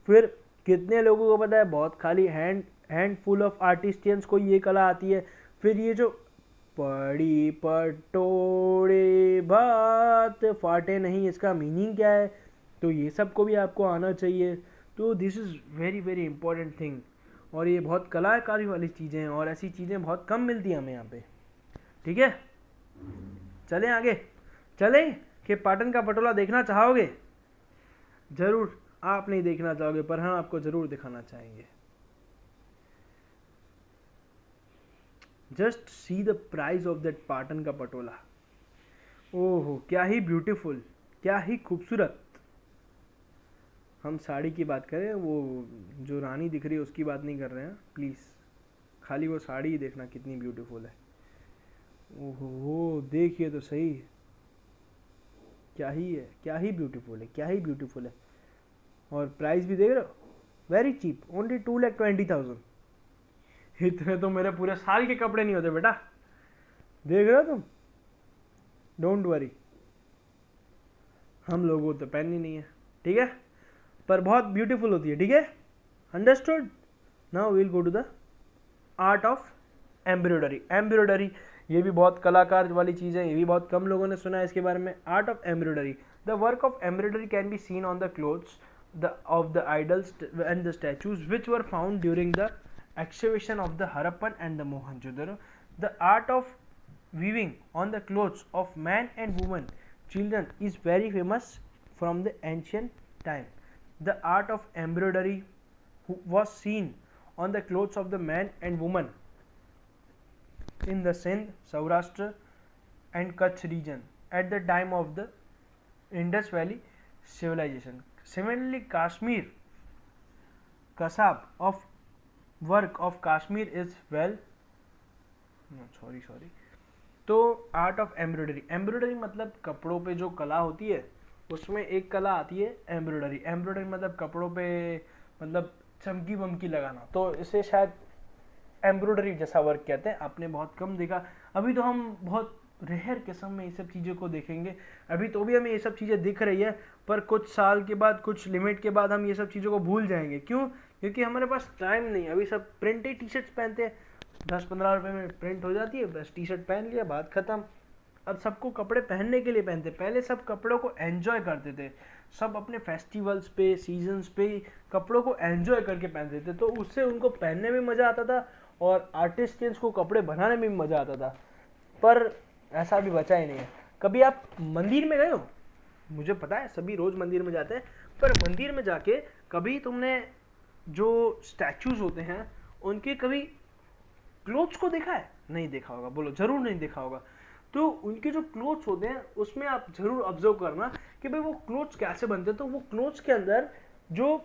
फिर कितने लोगों को पता है? बहुत खाली हैंडफुल ऑफ आर्टिस्टियंस को ये कला आती है. फिर ये जो पड़ी पटोड़े भात फाटे नहीं, इसका मीनिंग क्या है? तो ये सब को भी आपको आना चाहिए. तो this is very very important thing. और ये बहुत कलाकारी वाली चीज़ें हैं, और ऐसी चीज़ें बहुत कम मिलती हैं हमें यहाँ पे. ठीक है, चलें आगे. चलें कि पाटन का पटोला देखना चाहोगे? जरूर. आप नहीं देखना चाहोगे, पर हाँ आपको जरूर दिखाना चाहेंगे. Just see the price of that Patan का पटोला. ओहो क्या ही ब्यूटीफुल, क्या ही खूबसूरत. हम साड़ी की बात करें, वो जो रानी दिख रही है उसकी बात नहीं कर रहे हैं प्लीज़. खाली वो साड़ी ही देखना कितनी ब्यूटीफुल है. ओहो देखिए तो सही, क्या ही है, क्या ही ब्यूटीफुल है, क्या ही ब्यूटीफुल है. और प्राइस भी देख रहे हो, वेरी चीप, ओनली 2,20,000. इतने तो मेरे पूरे साल के कपड़े नहीं होते बेटा. देख रहे हो तुम? डोंट वरी, हम लोगों को तो पहननी नहीं है. ठीक है, पर बहुत ब्यूटीफुल होती है. ठीक है, understood. Now we'll go to the art of embroidery. Embroidery ये भी बहुत कलाकार वाली चीज़ है, ये भी बहुत कम लोगों ने सुना है इसके बारे में। Art of embroidery, the work of embroidery can be seen on the clothes of the idols and the statues which were found during the excavation of the Harappan and the Mohenjo-daro. The art of weaving on the clothes of man and woman, children is very famous from the ancient time. The art of embroidery was seen on the clothes of the man and woman in the Sindh, Saurashtra and Kutch region at the time of the Indus Valley civilization. Similarly, Kashmir kasab of work of Kashmir is well sorry तो art of embroidery, embroidery मतलब कपड़ों पे जो कला होती है उसमें एक कला आती है एम्ब्रॉयडरी। एम्ब्रॉयडरी मतलब कपड़ों पे मतलब चमकी वमकी लगाना, तो इसे शायद एम्ब्रॉयडरी जैसा वर्क कहते हैं। आपने बहुत कम देखा, अभी तो हम बहुत रेयर किस्म में ये सब चीज़ों को देखेंगे। अभी तो भी हमें ये सब चीज़ें दिख रही है, पर कुछ साल के बाद, कुछ लिमिट के बाद हम ये सब चीज़ों को भूल जाएंगे। क्यों? क्योंकि हमारे पास टाइम नहीं। अभी सब प्रिंटेड टी शर्ट्स पहनते हैं, 10-15 रुपये में प्रिंट हो जाती है, बस टी शर्ट पहन लिया, बात ख़त्म। अब सबको कपड़े पहनने के लिए पहनते, पहले सब कपड़ों को एंजॉय करते थे, सब अपने फेस्टिवल्स पे, सीजन्स पे कपड़ों को एंजॉय करके पहनते थे, तो उससे उनको पहनने में मज़ा आता था और आर्टिस्टियंस को कपड़े बनाने में भी मज़ा आता था। पर ऐसा भी बचा ही नहीं है। कभी आप मंदिर में गए हो? मुझे पता है सभी रोज़ मंदिर में जाते हैं, पर मंदिर में जाके कभी तुमने जो स्टैचूज़ होते हैं उनके कभी क्लोथ्स को देखा है? नहीं देखा होगा, बोलो ज़रूर नहीं देखा होगा। तो उनके जो क्लोथ्स होते हैं उसमें आप ज़रूर ऑब्जर्व करना कि भाई वो क्लोथ्स कैसे बनते हैं। तो वो क्लोथ्स के अंदर जो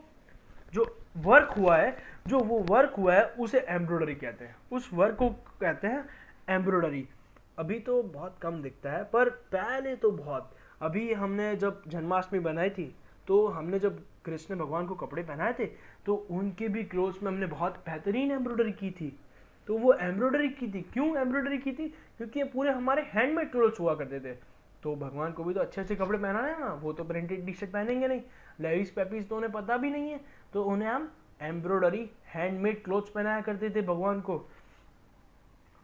जो वर्क हुआ है, जो वो वर्क हुआ है उसे एम्ब्रॉयडरी कहते हैं, उस वर्क को कहते हैं एम्ब्रॉयडरी। अभी तो बहुत कम दिखता है, पर पहले तो बहुत। अभी हमने जब जन्माष्टमी बनाई थी, तो हमने जब कृष्ण भगवान को कपड़े पहनाए थे, तो उनके भी क्लोथ्स में हमने बहुत बेहतरीन एम्ब्रॉयडरी की थी। तो वो एम्ब्रॉयडरी की थी, क्यों एम्ब्रॉयडरी की थी? क्योंकि ये पूरे हमारे हैंडमेड क्लोथ्स हुआ करते थे। तो भगवान को भी तो अच्छे अच्छे कपड़े पहनाना है ना, वो तो प्रिंटेड टी शर्ट पहनेंगे नहीं, लेविस पेपीज तो उन्हें पता भी नहीं है, तो उन्हें हम एम्ब्रॉयडरी हैंडमेड क्लोथ्स पहनाया करते थे भगवान को।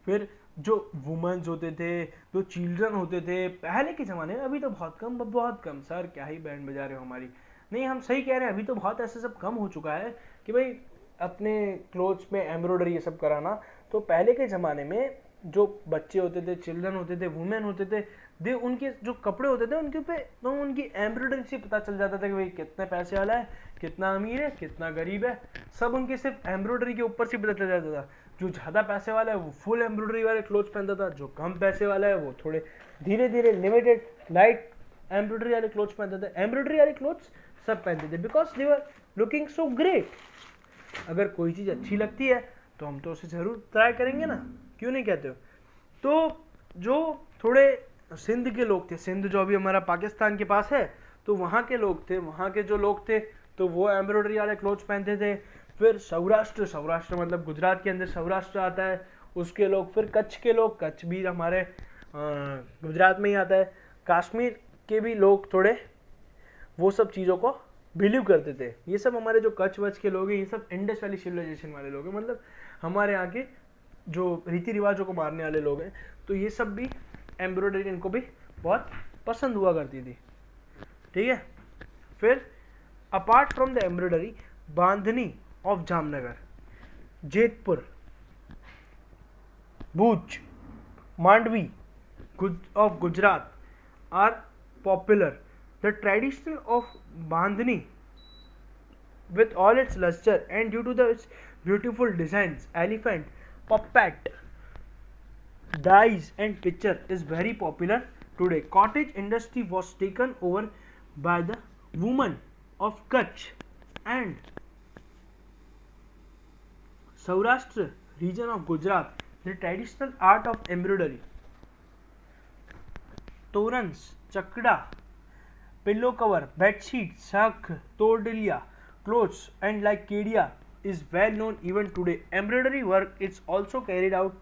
फिर जो वुमेन्स होते थे, जो चिल्ड्रन होते थे पहले के ज़माने में, अभी तो बहुत कम, बहुत कम। सर क्या ही बैंड बजा रहे हो हमारी, नहीं हम सही कह रहे हैं, अभी तो बहुत ऐसे सब कम हो चुका है कि भाई अपने क्लोथ्स में एम्ब्रॉयडरी ये सब कराना। तो पहले के ज़माने में जो बच्चे होते थे, चिल्ड्रन होते थे, वुमेन होते थे, दे उनके जो कपड़े होते थे उनके पे तो उनकी एम्ब्रॉयडरी से पता चल जाता था कि भाई कितने पैसे वाला है, कितना अमीर है, कितना गरीब है, सब उनके सिर्फ एम्ब्रॉयडरी के ऊपर से पता चल जाता था। जो ज़्यादा पैसे वाला है वो फुल एम्ब्रॉयडरी वाले क्लोथ्स पहनता था, जो कम पैसे वाला है वो थोड़े धीरे धीरे लिमिटेड लाइट एम्ब्रॉयडरी वाले क्लोथ्स पहनता था। एम्ब्रॉयडरी वाले क्लोथ्स सब पहनते थे because they were looking so great. अगर कोई चीज़ अच्छी लगती है तो हम तो उसे ज़रूर ट्राई करेंगे ना, क्यों नहीं कहते हो? तो जो थोड़े सिंध के लोग थे, सिंध जो अभी हमारा पाकिस्तान के पास है, तो वहाँ के लोग थे, वहाँ के जो लोग थे तो वो एम्ब्रॉयडरी वाले क्लोथ्स पहनते थे। फिर सौराष्ट्र, सौराष्ट्र मतलब गुजरात के अंदर सौराष्ट्र आता है, उसके लोग। फिर कच्छ के लोग, कच्छ भी हमारे गुजरात में ही आता है। कश्मीर के भी लोग थोड़े वो सब चीज़ों को बिलीव करते थे। ये सब हमारे जो कच्छ वच्छ के लोग हैं, ये सब इंडस वैली सिविलाइजेशन वाले लोग हैं, मतलब हमारे यहाँ के जो रीति रिवाजों को मारने वाले लोग हैं। तो ये सब भी एम्ब्रॉयडरी इनको भी बहुत पसंद हुआ करती थी, ठीक है। फिर apart from the embroidery, Bandhani of Jamnagar, Jetpur, Bhuj, Mandvi of Gujarat are popular. The tradition of Bandhani, with all its luster and due to its beautiful designs, elephant, puppet, dyes and picture, is very popular today. Cottage industry was taken over by the women of Kutch and Saurashtra region of Gujarat. The traditional art of embroidery, torans, चकड़ा, pillow cover, bedsheet, शख, तोड़लिया, clothes and like kedia is well known even today. Embroidery work is also carried out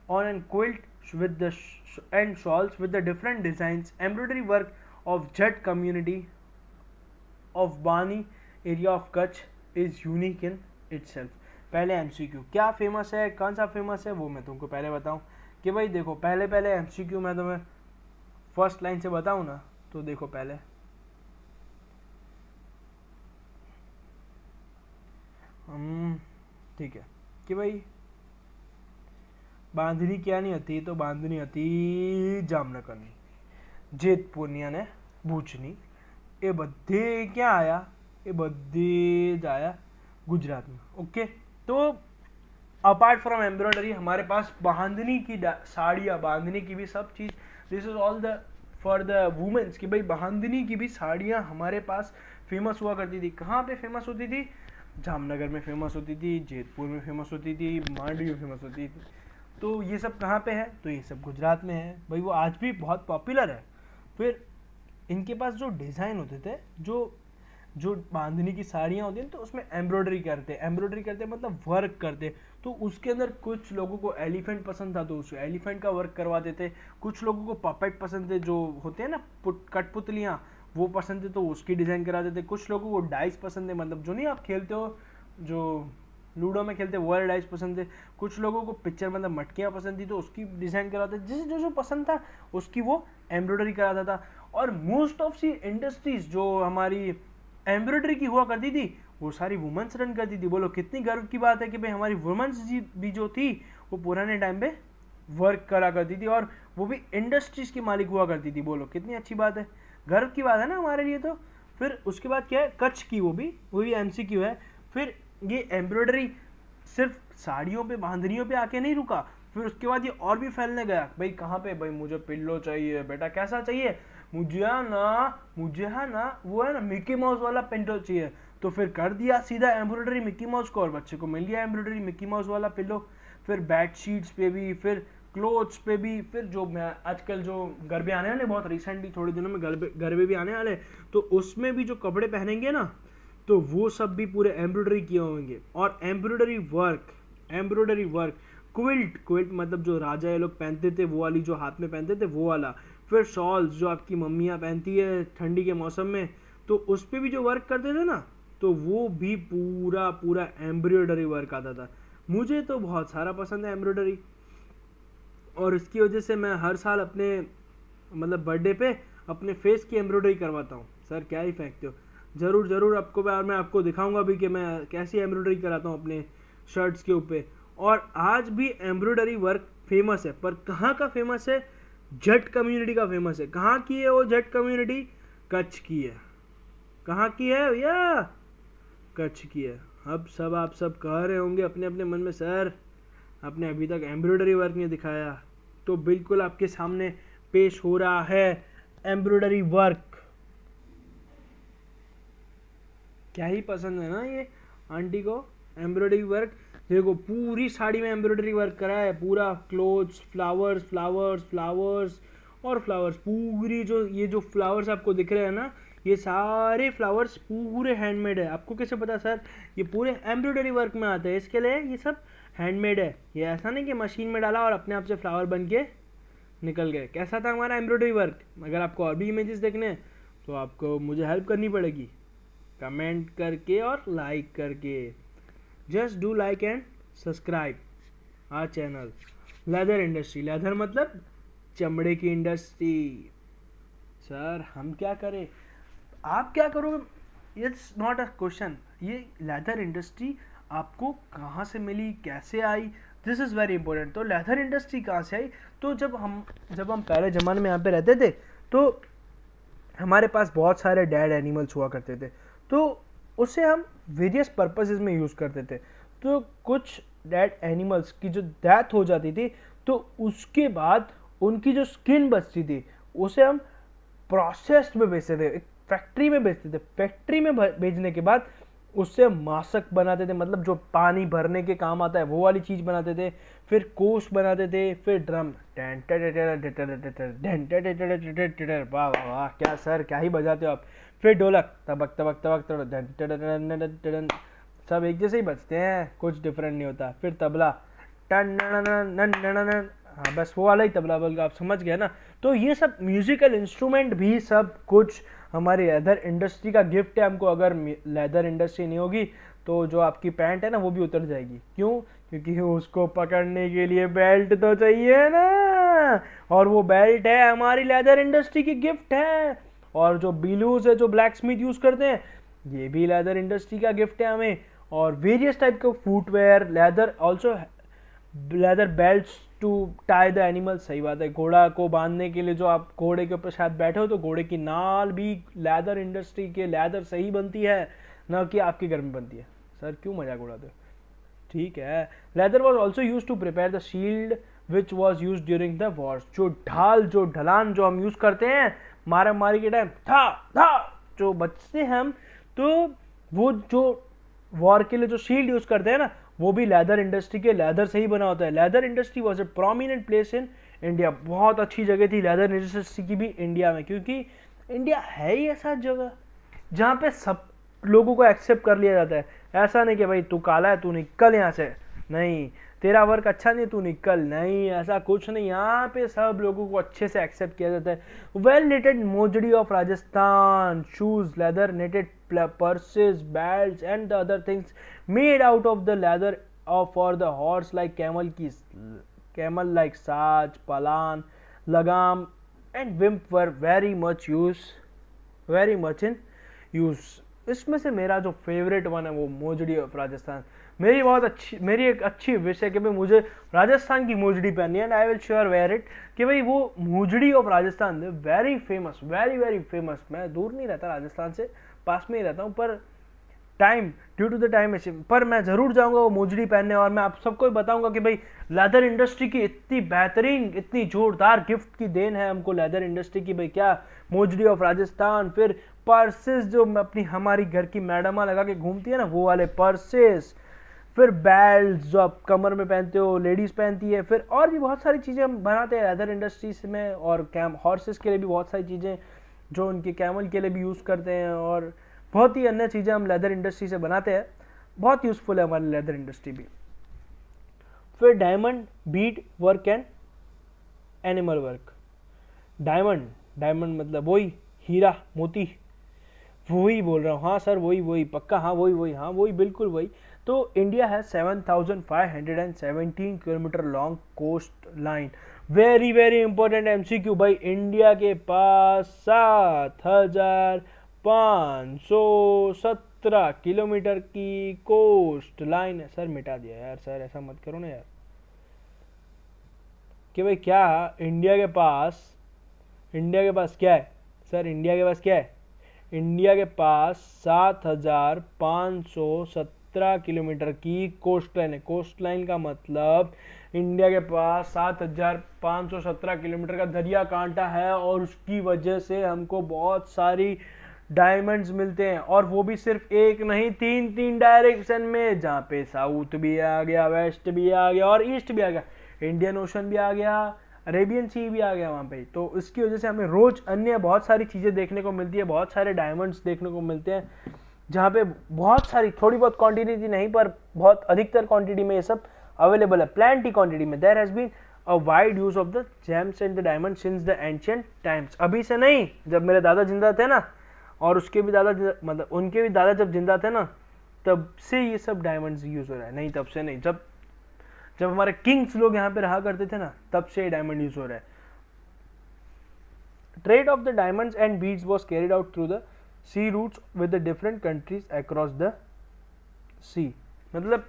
on a quilt with the and shawls with the different designs. Embroidery work of Jat community of Bani area of Kutch is unique in itself. पहले MCQ क्या famous है, कौन सा famous है वो मैं तुमको पहले बताऊं कि भाई देखो, पहले एमसीक्यू मैं तुम्हें फर्स्ट लाइन से बताऊं ना, तो देखो पहले ठीक है कि भाई बांधनी क्या नहीं હતી, तो बांधनी હતી જામનગરની, જેતપુરની અને ભુજની. એ બધે ક્યાં આયા, એ બધે જ આયા गुजरात में. ओके, तो अपार्ट फ्रॉम एम्ब्रॉयडरी हमारे पास बांधनी की साड़ियाँ, बांधनी की भी सब चीज़, this is all the for the women's कि भाई बांधनी की भी साड़ियाँ हमारे पास फेमस हुआ करती थी. कहाँ पे फेमस होती थी? जामनगर में फेमस होती थी, जेतपुर में फेमस होती थी, मांडवी में फेमस होती थी. तो ये सब कहाँ पे है? तो ये सब गुजरात में है भाई. वो आज भी बहुत पॉपुलर है. फिर इनके पास जो डिज़ाइन होते थे, जो बांधनी की साड़ियाँ होती हैं, तो उसमें एम्ब्रॉयडरी करते मतलब वर्क करते. तो उसके अंदर कुछ लोगों को एलिफेंट पसंद था तो उस एलिफेंट का वर्क करवा देते. कुछ लोगों को पपेट पसंद थे, जो होते हैं ना कठपुतलियाँ, वो पसंद थे तो उसकी डिज़ाइन करा देते. कुछ लोगों को डाइस पसंद है, मतलब जो नहीं आप खेलते हो, जो लूडो में खेलते वो वाले डाइस पसंद थे. कुछ लोगों को पिक्चर मतलब मटकियाँ पसंद थी तो उसकी डिज़ाइन कराते. जिसे जो पसंद था उसकी वो एम्ब्रॉयडरी कराता था. और मोस्ट ऑफ सी इंडस्ट्रीज जो हमारी एम्ब्रॉयडरी की हुआ करती थी वो सारी वुमेन्स रन करती थी. बोलो कितनी गर्व की बात है कि भाई हमारी वुमेन्स जी भी जो थी वो पुराने टाइम पे वर्क करा करती थी और वो भी इंडस्ट्रीज की मालिक हुआ करती थी. बोलो कितनी अच्छी बात है, गर्व की बात है ना हमारे लिए. तो फिर उसके बाद क्या है, कच्छ की, वो भी एमसीक्यू है. फिर ये एम्ब्रॉयडरी सिर्फ साड़ियों पे, बांधनियों पे आके नहीं रुका. फिर उसके बाद ये और भी फैलने गया. भाई कहाँ पे? भाई मुझे पिल्लो चाहिए बेटा. कैसा चाहिए? मुझे है ना वो है ना मिकी माउस वाला पिल्लो चाहिए. तो फिर कर दिया सीधा एम्ब्रॉयडरी मिकी माउस को और बच्चे को मिल गया एम्ब्रॉयडरी मिकी माउस वाला पिल्लो. फिर बेड शीट्स पे भी, फिर क्लोथ्स पे भी. फिर जो आजकल जो गरबे आने वाले, बहुत रिसेंटली थोड़े दिनों में गरबे भी आने वाले, तो उसमें भी जो कपड़े पहनेंगे ना, तो वो सब भी पूरे एम्ब्रॉयडरी किए होंगे. और एम्ब्रॉयडरी वर्क, क्विल्ट मतलब जो राजा ये लोग पहनते थे, वो वाली जो हाथ में पहनते थे वो वाला. फिर शॉल्स जो आपकी मम्मियाँ पहनती है ठंडी के मौसम में, तो उस पर भी जो वर्क करते थे ना, तो वो भी पूरा एम्ब्रॉयडरी वर्क आता था. मुझे तो बहुत सारा पसंद है एम्ब्रॉयडरी, और इसकी वजह से मैं हर साल अपने मतलब बर्थडे पे अपने फेस की एम्ब्रॉयडरी करवाता हूँ. सर क्या ही फेंकते हो? ज़रूर आपको, मैं आपको दिखाऊंगा भी कि मैं कैसी एम्ब्रॉयडरी कराता हूँ अपने शर्ट्स के ऊपर. और आज भी एम्ब्रॉयडरी वर्क फेमस है, पर कहाँ का फेमस है? जट कम्युनिटी का फेमस है. कहाँ की है वो जट कम्युनिटी? कच्छ की है. कहाँ की है भैया? कच्छ की है. अब आप सब कह रहे होंगे अपने अपने मन में, सर आपने अभी तक एम्ब्रॉयडरी वर्क नहीं दिखाया. तो बिल्कुल आपके सामने पेश हो रहा है एम्ब्रॉयडरी वर्क. क्या ही पसंद है ना ये आंटी को एम्ब्रॉयडरी वर्क. देखो पूरी साड़ी में एम्ब्रॉयडरी वर्क करा है, पूरा क्लोथ्स, फ्लावर्स और फ्लावर्स. पूरी जो फ्लावर्स आपको दिख रहे हैं ना, ये सारे फ्लावर्स पूरे हैंडमेड है. आपको कैसे पता सर? ये पूरे एम्ब्रॉयडरी वर्क में आते हैं, इसके लिए ये सब हैंडमेड है. ये ऐसा नहीं कि मशीन में डाला और अपने आप से फ्लावर बन के निकल गए. कैसा था हमारा एम्ब्रॉयडरी वर्क? अगर आपको और भी इमेजेस देखने हैं तो आपको मुझे हेल्प करनी पड़ेगी कमेंट करके और लाइक करके. Just do like and subscribe our channel leather industry. Leather मतलब चमड़े की इंडस्ट्री. सर हम क्या करें, आप क्या करोगे? It's not a question. ये लेदर इंडस्ट्री आपको कहाँ से मिली, कैसे आई? This is very important. तो लेदर इंडस्ट्री कहाँ से आई? तो जब हम पहले ज़माने में यहाँ पे रहते थे, तो हमारे पास बहुत सारे डेड एनिमल्स हुआ करते थे, तो उसे हम वेरियस पर्पसेस में यूज़ करते थे. तो कुछ डेड एनिमल्स की जो डेथ हो जाती थी, तो उसके बाद उनकी जो स्किन बचती थी उसे हम प्रोसेस्ड में बेचते थे, एक फैक्ट्री में बेचते थे. फैक्ट्री में बेचने के बाद उससे मास्क बनाते थे, मतलब जो पानी भरने के काम आता है वो वाली चीज़ बनाते थे. फिर कोस बनाते थे, फिर ड्रम. वाह वाह वाह, क्या सर क्या ही बजाते हो आप. फिर ढोलक, तबक तबक तबक तबक, सब एक जैसे ही बजते हैं, कुछ डिफरेंट नहीं होता. फिर तबला, टन, हाँ बस वो वाला ही तबला बोल के आप समझ गए ना. तो ये सब म्यूजिकल इंस्ट्रूमेंट भी सब कुछ हमारी लेदर इंडस्ट्री का गिफ्ट है हमको. अगर लेदर इंडस्ट्री नहीं होगी तो जो आपकी पैंट है ना वो भी उतर जाएगी। क्यों? क्योंकि उसको पकड़ने के लिए बेल्ट तो चाहिए ना, और वो बेल्ट है हमारी लेदर इंडस्ट्री की गिफ्ट है। और जो बिलूज है जो ब्लैक स्मिथ यूज करते हैं, ये भी लेदर इंडस्ट्री का गिफ्ट है हमें। और वेरियस टाइप के footwear, leather also, leather belts to tie the animal. सही बात है, घोड़ा को बांधने के लिए जो आप घोड़े के ऊपर शायद बैठे हो तो घोड़े की नाल भी लेदर इंडस्ट्री के लेदर से ही बनती है, ना कि आपके घर में बनती है। सर क्यों मजाक उड़ाते हो? ठीक है। Leather was also use to prepare the shield which was use during the wars. जो ढाल, जो ढलान जो हम यूज करते हैं मारा मारी के टाइम, था था जो बचते हैं हम, तो वो जो वॉर के लिए जो शील्ड यूज करते हैं ना, वो भी लेदर इंडस्ट्री के लेदर से ही बना होता है। Leather industry was a prominent place in India. बहुत अच्छी जगह थी लेदर इंडस्ट्री की भी इंडिया में, क्योंकि इंडिया है ही ऐसा जगह जहाँ पे सब लोगों को एक्सेप्ट कर लिया जाता है। ऐसा नहीं कि भाई तू काला है तू निकल यहाँ से, नहीं, तेरा वर्क अच्छा नहीं तू निकल, नहीं, ऐसा कुछ नहीं। यहाँ पे सब लोगों को अच्छे से एक्सेप्ट किया जाता है। Well knitted mojari of Rajasthan, shoes, leather knitted purses, belts and the other things made out of the leather for the horse like camel like साज, पलान, लगाम and whip were very much in use. इसमें से मेरा जो फेवरेट वन है वो mojari of Rajasthan. मेरी एक अच्छी विश है कि भाई मुझे राजस्थान की मोजड़ी पहननी है, and I will sure wear it. कि भाई वो mojari of Rajasthan very famous, very famous. मैं दूर नहीं रहता राजस्थान से, पास में ही रहता हूँ, पर ड्यू टू द टाइम पर मैं जरूर जाऊंगा वो मोजड़ी पहनने, और मैं आप सबको बताऊंगा कि भाई लेदर इंडस्ट्री की इतनी बेहतरीन, इतनी जोरदार गिफ्ट की देन है हमको लेदर इंडस्ट्री की। भाई क्या मोजड़ी ऑफ राजस्थान, फिर पर्सेस जो हमारी घर की मैडमा लगा के घूमती है ना, वो वाले पर्सेस, फिर बेल्ट जो आप कमर में पहनते हो लेडीज पहनती है, फिर और भी बहुत सारी चीज़ें हम बनाते हैं लेदर इंडस्ट्रीज में। और हॉर्सेस के लिए भी बहुत सारी चीज़ें जो उनके कैमल के लिए भी यूज़ करते हैं, और बहुत ही अन्य चीज़ें हम लेदर इंडस्ट्री से बनाते हैं। बहुत यूज़फुल है हमारी लेदर इंडस्ट्री भी। फिर diamond, Beed work and animal work. Diamond मतलब वही हीरा मोती, वही बोल रहा हूँ। हाँ सर वही पक्का, हाँ वही बिल्कुल वही। तो इंडिया है 7,517 kilometre long coast line. Very important MCQ भाई, इंडिया के पास 7,517 किलोमीटर की कोस्ट लाइन है। सर मिटा दिया यार, सर ऐसा मत करो ना यार। कि भाई क्या इंडिया के पास क्या है सर? इंडिया के पास क्या है? इंडिया के पास 7,517 किलोमीटर की कोस्ट लाइन है। कोस्ट लाइन का मतलब इंडिया के पास 7,517 किलोमीटर का दरिया कांटा है, और उसकी वजह से हमको बहुत सारी डायमंड्स मिलते हैं, और वो भी सिर्फ एक नहीं, तीन डायरेक्शन में, जहाँ पे साउथ भी आ गया, वेस्ट भी आ गया और ईस्ट भी आ गया, इंडियन ओशन भी आ गया, अरेबियन सी भी आ गया वहाँ पे। तो इसकी वजह से हमें रोज अन्य बहुत सारी चीज़ें देखने को मिलती है, बहुत सारे डायमंड्स देखने को मिलते हैं, जहाँ पे बहुत सारी, थोड़ी बहुत क्वांटिटी नहीं पर बहुत अधिकतर क्वांटिटी में ये सब अवेलेबल है, प्लेंटी क्वांटिटी में। There has been a wide use of the gems and the diamond since the ancient times. अभी से नहीं, जब मेरे दादा जिंदा थे ना, और उसके भी दादा, मतलब उनके भी दादा जब जिंदा थे ना, तब से ये सब डायमंड्स यूज हो रहा है। नहीं तब से नहीं, जब हमारे किंग्स लोग यहाँ पे रहा करते थे ना, तब से डायमंड यूज हो रहा है। Trade of the diamonds and beads was carried out through the sea routes with the different countries across the sea. मतलब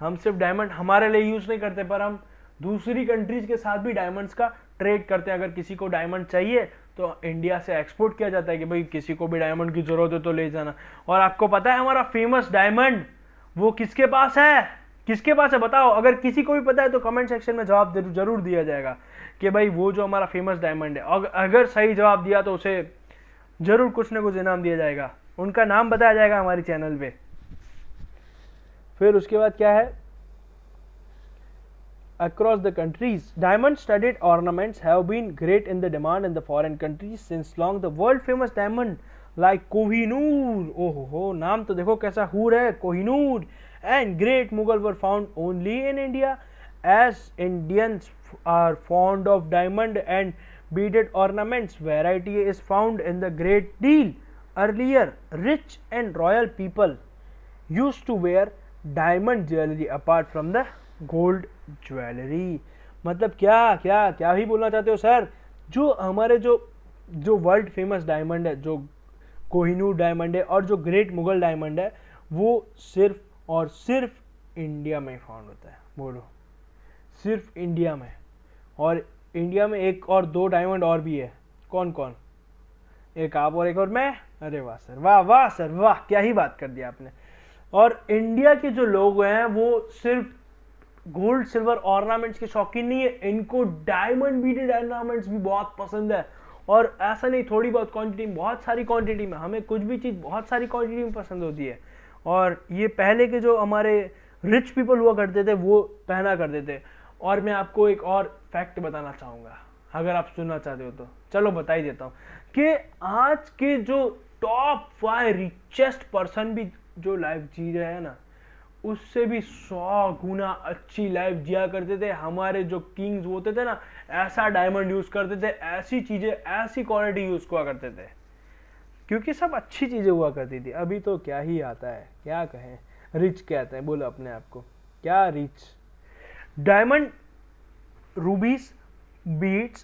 हम सिर्फ डायमंड हमारे लिए यूज नहीं करते, पर हम दूसरी कंट्रीज के साथ भी डायमंड्स का ट्रेड करते हैं। अगर किसी को डायमंड चाहिए तो इंडिया से एक्सपोर्ट किया जाता है कि भाई किसी को भी डायमंड की जरूरत है तो ले जाना। और आपको पता है हमारा फेमस डायमंड वो किसके पास है? बताओ। अगर किसी को भी पता है तो कमेंट सेक्शन में जवाब जरूर दिया जाएगा कि भाई वो जो हमारा फेमस डायमंड है। अगर सही जवाब दिया तो उसे जरूर कुछ ना कुछ इनाम दिया जाएगा, उनका नाम बताया जाएगा हमारे चैनल पे। फिर उसके बाद क्या है? Across the countries, diamond-studded ornaments have been great in the demand in the foreign countries since long. The world-famous diamond like Kohinoor, oh नाम तो देखो कैसा हूर है, Kohinoor and Great Mughal were found only in India. As Indians are fond of diamond and beaded ornaments, variety is found in the great deal. Earlier, rich and royal people used to wear diamond jewelry apart from the gold jewelry। मतलब क्या क्या क्या ही बोलना चाहते हो sir? जो हमारे जो जो वर्ल्ड फेमस डायमंड है, जो कोहिनूर डायमंड है और जो ग्रेट मुगल डायमंड है, वो सिर्फ और सिर्फ इंडिया में फाउंड होता है। बोलो, सिर्फ इंडिया में। और इंडिया में एक और दो डायमंड और भी है। कौन कौन? एक आप और एक और मैं। अरे वाह सर, वाह वाह सर वाह, क्या ही बात कर दिया आपने। और इंडिया के जो लोग हैं वो सिर्फ गोल्ड सिल्वर ऑर्नामेंट्स के शौकीन नहीं है, इनको डायमंड बीटेड ऑर्नामेंट्स भी बहुत पसंद है। और ऐसा नहीं थोड़ी बहुत क्वांटिटी में, बहुत सारी क्वांटिटी में। हमें कुछ भी चीज़ बहुत सारी क्वांटिटी में पसंद होती है। और ये पहले के जो हमारे रिच पीपल हुआ करते थे वो पहना करते थे। और मैं आपको एक और फैक्ट बताना चाहूँगा, अगर आप सुनना चाहते हो तो चलो बता ही देता हूँ कि आज के जो टॉप 5 रिचेस्ट पर्सन भी जो लाइफ जी रहे हैं ना, उससे भी 100 गुना अच्छी लाइफ जिया करते थे हमारे जो किंग्स होते थे ना। ऐसा डायमंड यूज करते थे, ऐसी चीजें, ऐसी क्वालिटी यूज हुआ करते थे, क्योंकि सब अच्छी चीजें हुआ करती थी। अभी तो क्या ही आता है, क्या कहें, रिच कहते हैं। बोलो अपने आप को, क्या rich. Diamond, rubies, beads,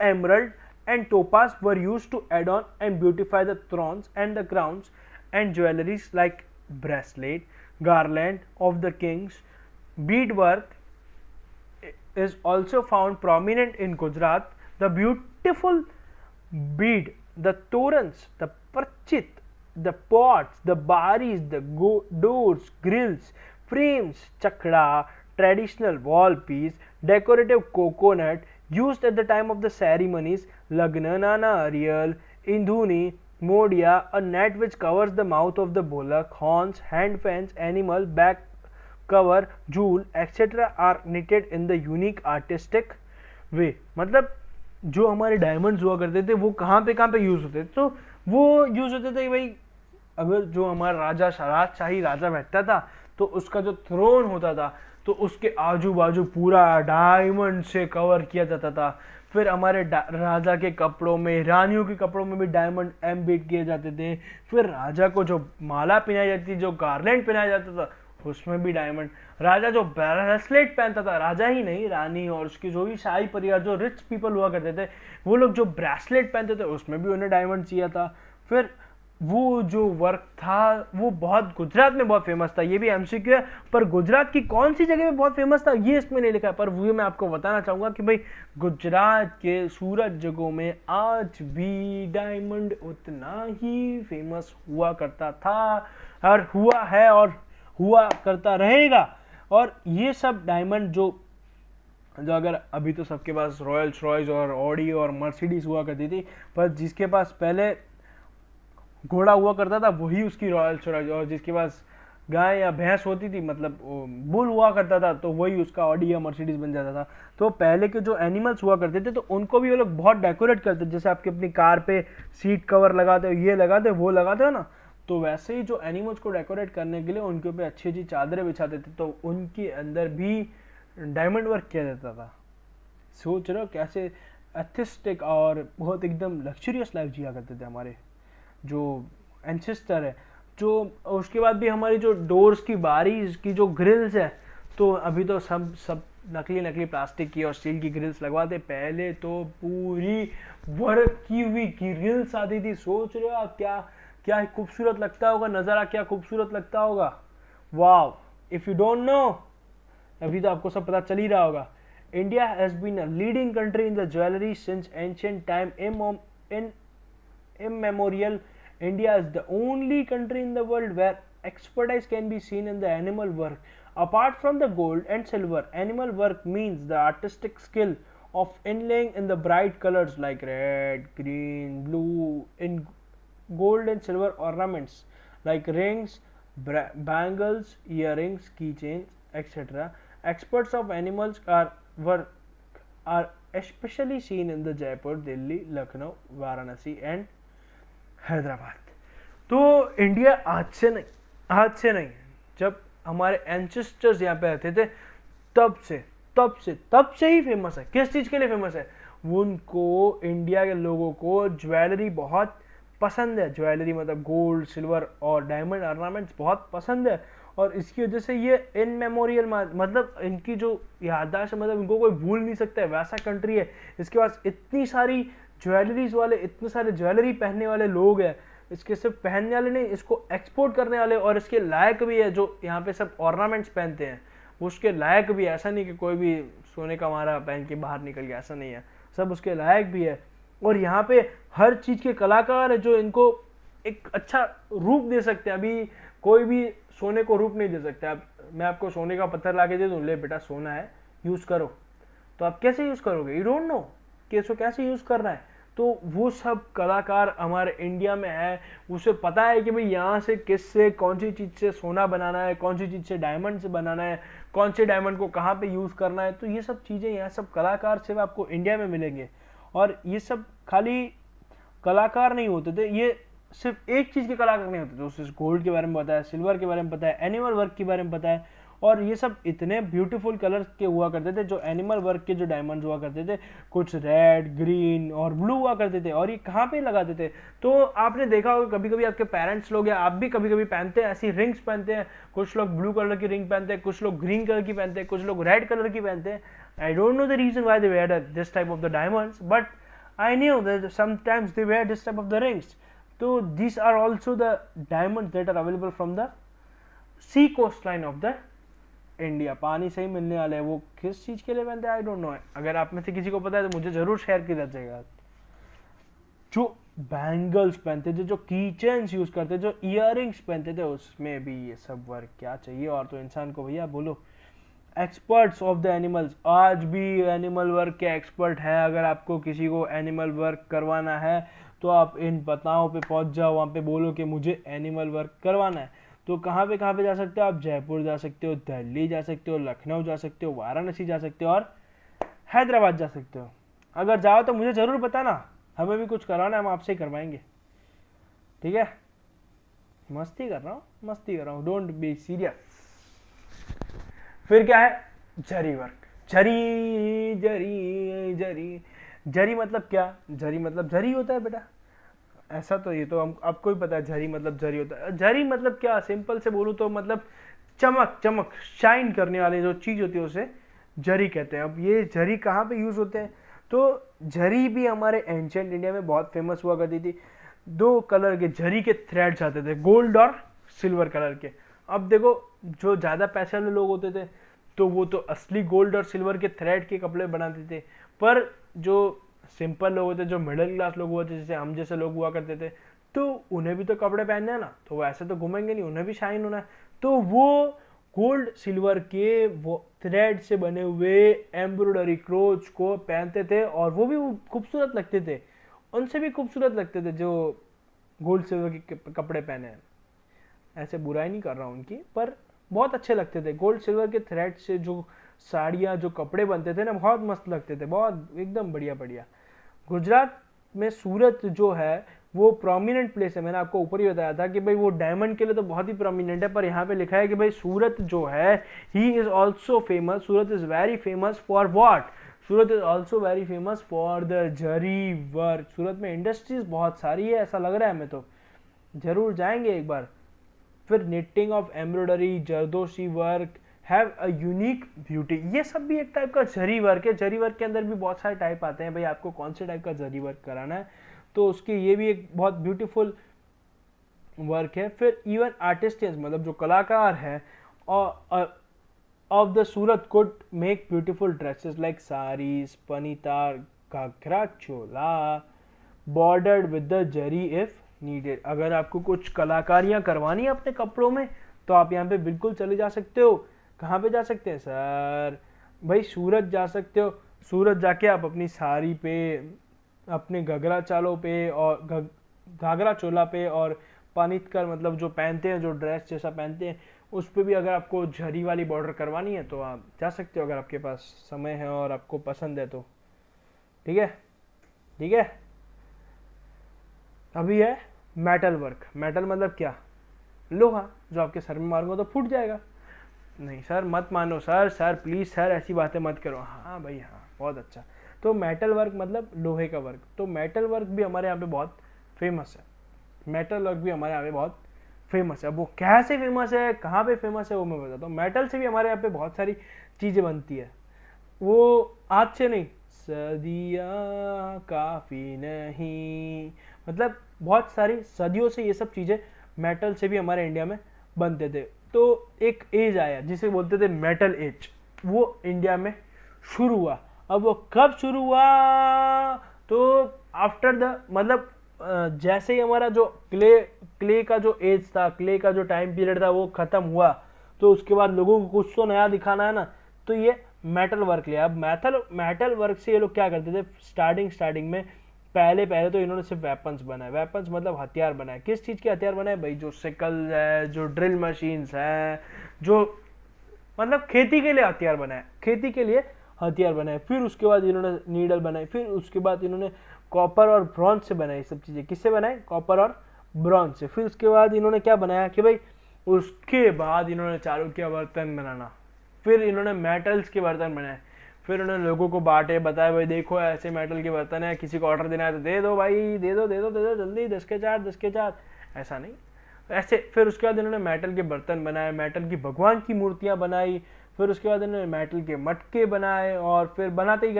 emerald and topaz were used to add on and beautify the thrones and the crowns and jewelries like bracelet, garland of the kings. Beadwork is also found prominent in Gujarat. The beautiful bead, the torans, the parchit, the pots, the baris, the doors, grills, frames, chakra, traditional wall piece, decorative coconut used at the time of the ceremonies, lagna, nariyal, indhuni, modia, a net which covers the mouth of the bullock, horns, hand fans, animal, back cover, jewel, etc. are knitted in the unique artistic way। मतलब जो हमारे diamonds हुआ करते थे वो कहाँ पे use होते थे? तो वो यूज होते थे भाई, अगर जो हमारा राजशाही राजा बैठता था तो उसका जो थ्रोन होता था तो उसके आजू बाजू पूरा डायमंड से कवर किया जाता था। फिर हमारे राजा के कपड़ों में, रानियों के कपड़ों में भी डायमंड एम्बेड किए जाते थे। फिर राजा को जो माला पहनाई जाती थी, जो गार्लैंड पहनाया जाता था, उसमें भी डायमंड। राजा जो ब्रेसलेट पहनता था, राजा ही नहीं, रानी और उसकी जो भी शाही परिवार, जो रिच पीपल हुआ करते थे, वो लोग जो ब्रेसलेट पहनते थे उसमें भी उन्हें डायमंड चाहिए था। फिर वो जो वर्क था वो बहुत गुजरात में बहुत फेमस था। ये भी एमसीक्यू है, पर गुजरात की कौन सी जगह में बहुत फेमस था ये इसमें नहीं लिखा है, पर वो मैं आपको बताना चाहूंगा कि भाई गुजरात के सूरत जगहों में आज भी डायमंड उतना ही फेमस हुआ करता था, और हुआ है और हुआ करता रहेगा। और ये सब डायमंड जो अगर अभी तो सबके पास रॉयल्स रॉयस और ऑडी और मर्सिडीज हुआ करती थी, पर जिसके पास पहले घोड़ा हुआ करता था वही उसकी रॉयल्स रॉयस, और जिसके पास गाय या भैंस होती थी, मतलब बुल हुआ करता था, तो वही उसका ऑडी या मर्सिडीज बन जाता था। तो पहले के जो एनिमल्स हुआ करते थे तो उनको भी वो लोग बहुत डेकोरेट करते थे। जैसे आपकी अपनी कार पे सीट कवर लगाते हो, ये लगाते हो, वो लगाते हो ना, तो वैसे ही जो एनिमल्स को डेकोरेट करने के लिए उनके ऊपर अच्छी अच्छी चादरें बिछाते थे, तो उनके अंदर भी डायमंड वर्क किया जाता था। सोच रहे हो कैसे एथिस्टिक और बहुत एकदम लग्जरियस लाइफ जिया करते थे हमारे जो एंसेस्टर है। जो उसके बाद भी हमारी जो डोर्स की बारीज की जो ग्रिल्स है, तो अभी तो सब नकली प्लास्टिक की और स्टील की ग्रिल्स लगवाते, पहले तो पूरी वर्क की हुई ग्रिल्स आती थी। सोच रहे हो आप क्या क्या खूबसूरत लगता होगा नज़ारा, क्या खूबसूरत लगता होगा। Wow, if you don't know, अभी तो आपको सब पता चल ही रहा होगा। India has been a leading country in the jewellery since ancient time immemorial. India is the only country in the world where expertise can be seen in the animal work. Apart from the gold and silver, animal work means the artistic skill of inlaying in the bright colors like red, green, blue, in gold and silver ornaments like rings, bangles, earrings, keychains, etc. Experts of animals are especially seen in the Jaipur, Delhi, Lucknow, Varanasi and Hyderabad. तो India आज से नहीं, जब हमारे ancestors यहाँ पे रहते थे तब से ही फेमस है। किस चीज़ के लिए फेमस है? उनको, इंडिया के लोगों को ज्वेलरी बहुत पसंद है ज्वेलरी, मतलब गोल्ड सिल्वर और डायमंड ऑर्नामेंट्स बहुत पसंद है। और इसकी वजह से ये इन मेमोरियल, मतलब इनकी जो याददाश्त है, मतलब इनको कोई भूल नहीं सकता है, वैसा कंट्री है। इसके पास इतनी सारी ज्वेलरीज वाले, इतने सारे ज्वेलरी पहनने वाले लोग हैं, इसके सिर्फ पहनने वाले नहीं, इसको एक्सपोर्ट करने वाले, और इसके लायक भी है। जो यहाँ पे सब ऑर्नामेंट्स पहनते हैं वो उसके लायक भी है। ऐसा नहीं कि कोई भी सोने का मारा पहन के बाहर निकल गया, ऐसा नहीं है, सब उसके लायक भी है। और यहाँ पे हर चीज़ के कलाकार है जो इनको एक अच्छा रूप दे सकते हैं। अभी कोई भी सोने को रूप नहीं दे सकता। अब मैं आपको सोने का पत्थर ला के दे दूँ, ले बेटा सोना है यूज़ करो, तो आप कैसे यूज़ करोगे? यू डोंट नो कि इसको कैसे यूज़ करना है। तो वो सब कलाकार हमारे इंडिया में है, उसे पता है कि भाई यहाँ से किससे कौन सी चीज़ से सोना बनाना है, कौन सी चीज़ से डायमंड से बनाना है, कौन से डायमंड को कहाँ पे यूज़ करना है। तो ये सब चीज़ें, यहाँ सब कलाकार सिर्फ आपको इंडिया में मिलेंगे। और ये सब खाली कलाकार नहीं होते थे, ये सिर्फ एक चीज़ के कलाकार नहीं होते थे, उसे गोल्ड के बारे में पता है, सिल्वर के बारे में पता है, एनिमल वर्क के बारे में पता है। और ये सब इतने ब्यूटीफुल कलर्स के हुआ करते थे, जो एनिमल वर्क के जो डायमंड्स हुआ करते थे, कुछ रेड ग्रीन और ब्लू हुआ करते थे। और ये कहाँ पे लगाते थे? तो आपने देखा होगा कभी कभी आपके पेरेंट्स लोग, या आप भी कभी कभी पहनते हैं, ऐसी रिंग्स पहनते हैं। कुछ लोग ब्लू कलर की रिंग पहनते हैं, कुछ लोग ग्रीन कलर की पहनते हैं, कुछ लोग रेड कलर की पहनते हैं। I don't know the reason why they wear this type of the diamonds, but I knew that sometimes they wear this type of the rings. So these are also the diamonds that are available from the sea coastline of the India. पानी से ही मिलने वाले हैं। वो किस चीज़ के लिए पहनते हैं आई डोंट नो। अगर आप में से किसी को पता है तो मुझे ज़रूर शेयर किया जाएगा। जो बैंगल्स पहनते थे, जो की चेन्स यूज़ करते, जो ईयरिंग्स पहनते थे, उसमें भी ये सब वर्क क्या चाहिए और तो इंसान को भैया बोलो। एक्सपर्ट्स ऑफ द एनिमल्स, आज भी एनिमल वर्क के एक्सपर्ट हैं। अगर आपको किसी को एनिमल वर्क करवाना है तो आप इन पताओं पे पहुंच जाओ, वहाँ पे बोलो कि मुझे एनिमल वर्क करवाना है। तो कहाँ पे जा सकते हो आप? जयपुर जा सकते हो, दिल्ली जा सकते हो, लखनऊ जा सकते हो, वाराणसी जा सकते हो और हैदराबाद जा सकते हो। अगर जाओ तो मुझे ज़रूर बताना, हमें भी कुछ कराना है, हम आपसे ही करवाएंगे, ठीक है? मस्ती कर रहा हूँ, डोंट बी सीरियस। फिर क्या है? जरी वर्क। जरी जरी जरी जरी मतलब क्या? जरी मतलब जरी होता है बेटा। ऐसा तो ये तो हम आपको भी पता है, जरी मतलब जरी होता है। जरी मतलब क्या? सिंपल से बोलूँ तो मतलब चमक, चमक शाइन करने वाली जो चीज़ होती है उसे जरी कहते हैं। अब ये जरी कहाँ पे यूज़ होते हैं? तो जरी भी हमारे एंशिएंट इंडिया में बहुत फेमस हुआ करती थी। 2 कलर के जरी के थ्रेड्स आते थे, गोल्ड और सिल्वर कलर के। अब देखो, जो ज़्यादा पैसे वाले लोग होते थे तो वो तो असली गोल्ड और सिल्वर के थ्रेड के कपड़े बनाते थे, पर जो सिंपल लोग होते, जो मिडिल क्लास लोग हुए थे, जैसे हम जैसे लोग हुआ करते थे, तो उन्हें भी तो कपड़े पहनने हैं ना, तो वो ऐसे तो घूमेंगे नहीं, उन्हें भी शाइन होना है। तो वो गोल्ड सिल्वर के वो थ्रेड से बने हुए एम्ब्रॉयडरी क्लोथ्स को पहनते थे, और वो भी खूबसूरत लगते थे, उनसे भी खूबसूरत लगते थे जो गोल्ड सिल्वर के कपड़े पहने हैं। ऐसे बुराई नहीं कर रहा हूँ उनकी, पर बहुत अच्छे लगते थे। गोल्ड सिल्वर के थ्रेड से जो साड़ियाँ, जो कपड़े बनते थे ना, बहुत मस्त लगते थे, बहुत एकदम बढ़िया बढ़िया। गुजरात में सूरत जो है वो प्रोमिनेंट प्लेस है। मैंने आपको ऊपर ही बताया था कि भाई वो डायमंड के लिए तो बहुत ही प्रोमिनेंट है, पर यहाँ पे लिखा है कि भाई सूरत जो है ही is also famous, Surat is very famous for what? Surat is also very famous for the zari work. Surat में इंडस्ट्रीज बहुत सारी है, ऐसा लग रहा है हमें, तो ज़रूर जाएंगे एक बार। फिर knitting of embroidery, zardozi work have a unique beauty. ये सब भी एक टाइप का जरी वर्क है। जरी वर्क के अंदर भी बहुत सारे टाइप आते हैं, भाई आपको कौन से टाइप का जरी वर्क कराना है, तो उसके ये भी एक बहुत ब्यूटीफुल वर्क है। फिर इवन आर्टिस्टियंस, मतलब जो कलाकार है of the Surat could make beautiful dresses like saris, पनीतार, घाघरा चोला bordered with the zari if needed. अगर आपको कुछ कलाकारियाँ करवानी है अपने कपड़ों में तो आप यहाँ पे बिल्कुल चले जा सकते हो। कहाँ पे जा सकते हैं सर? भाई सूरत जा सकते हो। सूरत जाके आप अपनी साड़ी पे, अपने घघरा चालों पे और घाघरा चोला पे और पानीतकर, मतलब जो पहनते हैं, जो ड्रेस जैसा पहनते हैं, उस पर भी अगर आपको झरी वाली बॉर्डर करवानी है तो आप जा सकते हो, अगर आपके पास समय है और आपको पसंद है तो। ठीक है, ठीक है। अभी है मेटल वर्क। मेटल मतलब क्या? लोहा, जो आपके सर में मारूंगा तो फूट जाएगा। नहीं सर, मत मानो सर, सर प्लीज़ सर, ऐसी बातें मत करो। हाँ भाई हाँ, बहुत अच्छा। तो मेटल वर्क मतलब लोहे का वर्क। तो मेटल वर्क भी हमारे यहाँ पे बहुत फेमस है। मेटल वर्क भी हमारे यहाँ पे बहुत फेमस है। अब वो कैसे फेमस है, कहाँ पे फेमस है, वो मैं बताता हूँ। मेटल से भी हमारे यहाँ पे बहुत सारी चीज़ें बनती है, वो आज से नहीं, सदियाँ काफ़ी नहीं, मतलब बहुत सारी सदियों से ये सब चीज़ें मेटल से भी हमारे इंडिया में बनते थे। तो एक एज आया जिसे बोलते थे मेटल एज, वो इंडिया में शुरू हुआ। अब वो कब शुरू हुआ, तो आफ्टर द मतलब जैसे ही हमारा जो क्ले का जो एज था, क्ले का जो टाइम पीरियड था वो ख़त्म हुआ, तो उसके बाद लोगों को कुछ तो नया दिखाना है ना, तो ये मेटल वर्क लिया। अब मेटल वर्क से ये लोग क्या करते थे, स्टार्टिंग में पहले तो इन्होंने सिर्फ वेपन्स बनाए। वेपन्स मतलब हथियार बनाए। किस चीज़ के हथियार बनाए भाई, जो सिकल है, जो ड्रिल मशीन्स है, जो मतलब खेती के लिए हथियार बनाए, खेती के लिए हथियार बनाए। फिर उसके बाद इन्होंने नीडल बनाई, फिर उसके बाद इन्होंने कॉपर और ब्रॉन्ज से बनाई सब चीज़ें। किससे बनाए, कॉपर और ब्रॉन्ज से। फिर उसके बाद इन्होंने क्या बनाया कि भाई, उसके बाद इन्होंने चालू किया बर्तन बनाना। फिर इन्होंने मेटल्स के बर्तन बनाए। फिर उन्होंने लोगों को बांटे, बताया भाई देखो ऐसे मेटल के बर्तन है, किसी को ऑर्डर देना है तो दे दो भाई, दे दो जल्दी, 10 के 4, ऐसा नहीं, ऐसे। फिर उसके बाद इन्होंने मेटल के बर्तन बनाए, मेटल की भगवान की मूर्तियाँ बनाई। फिर उसके बाद इन्होंने मेटल के मटके बनाए, और फिर बनाते ही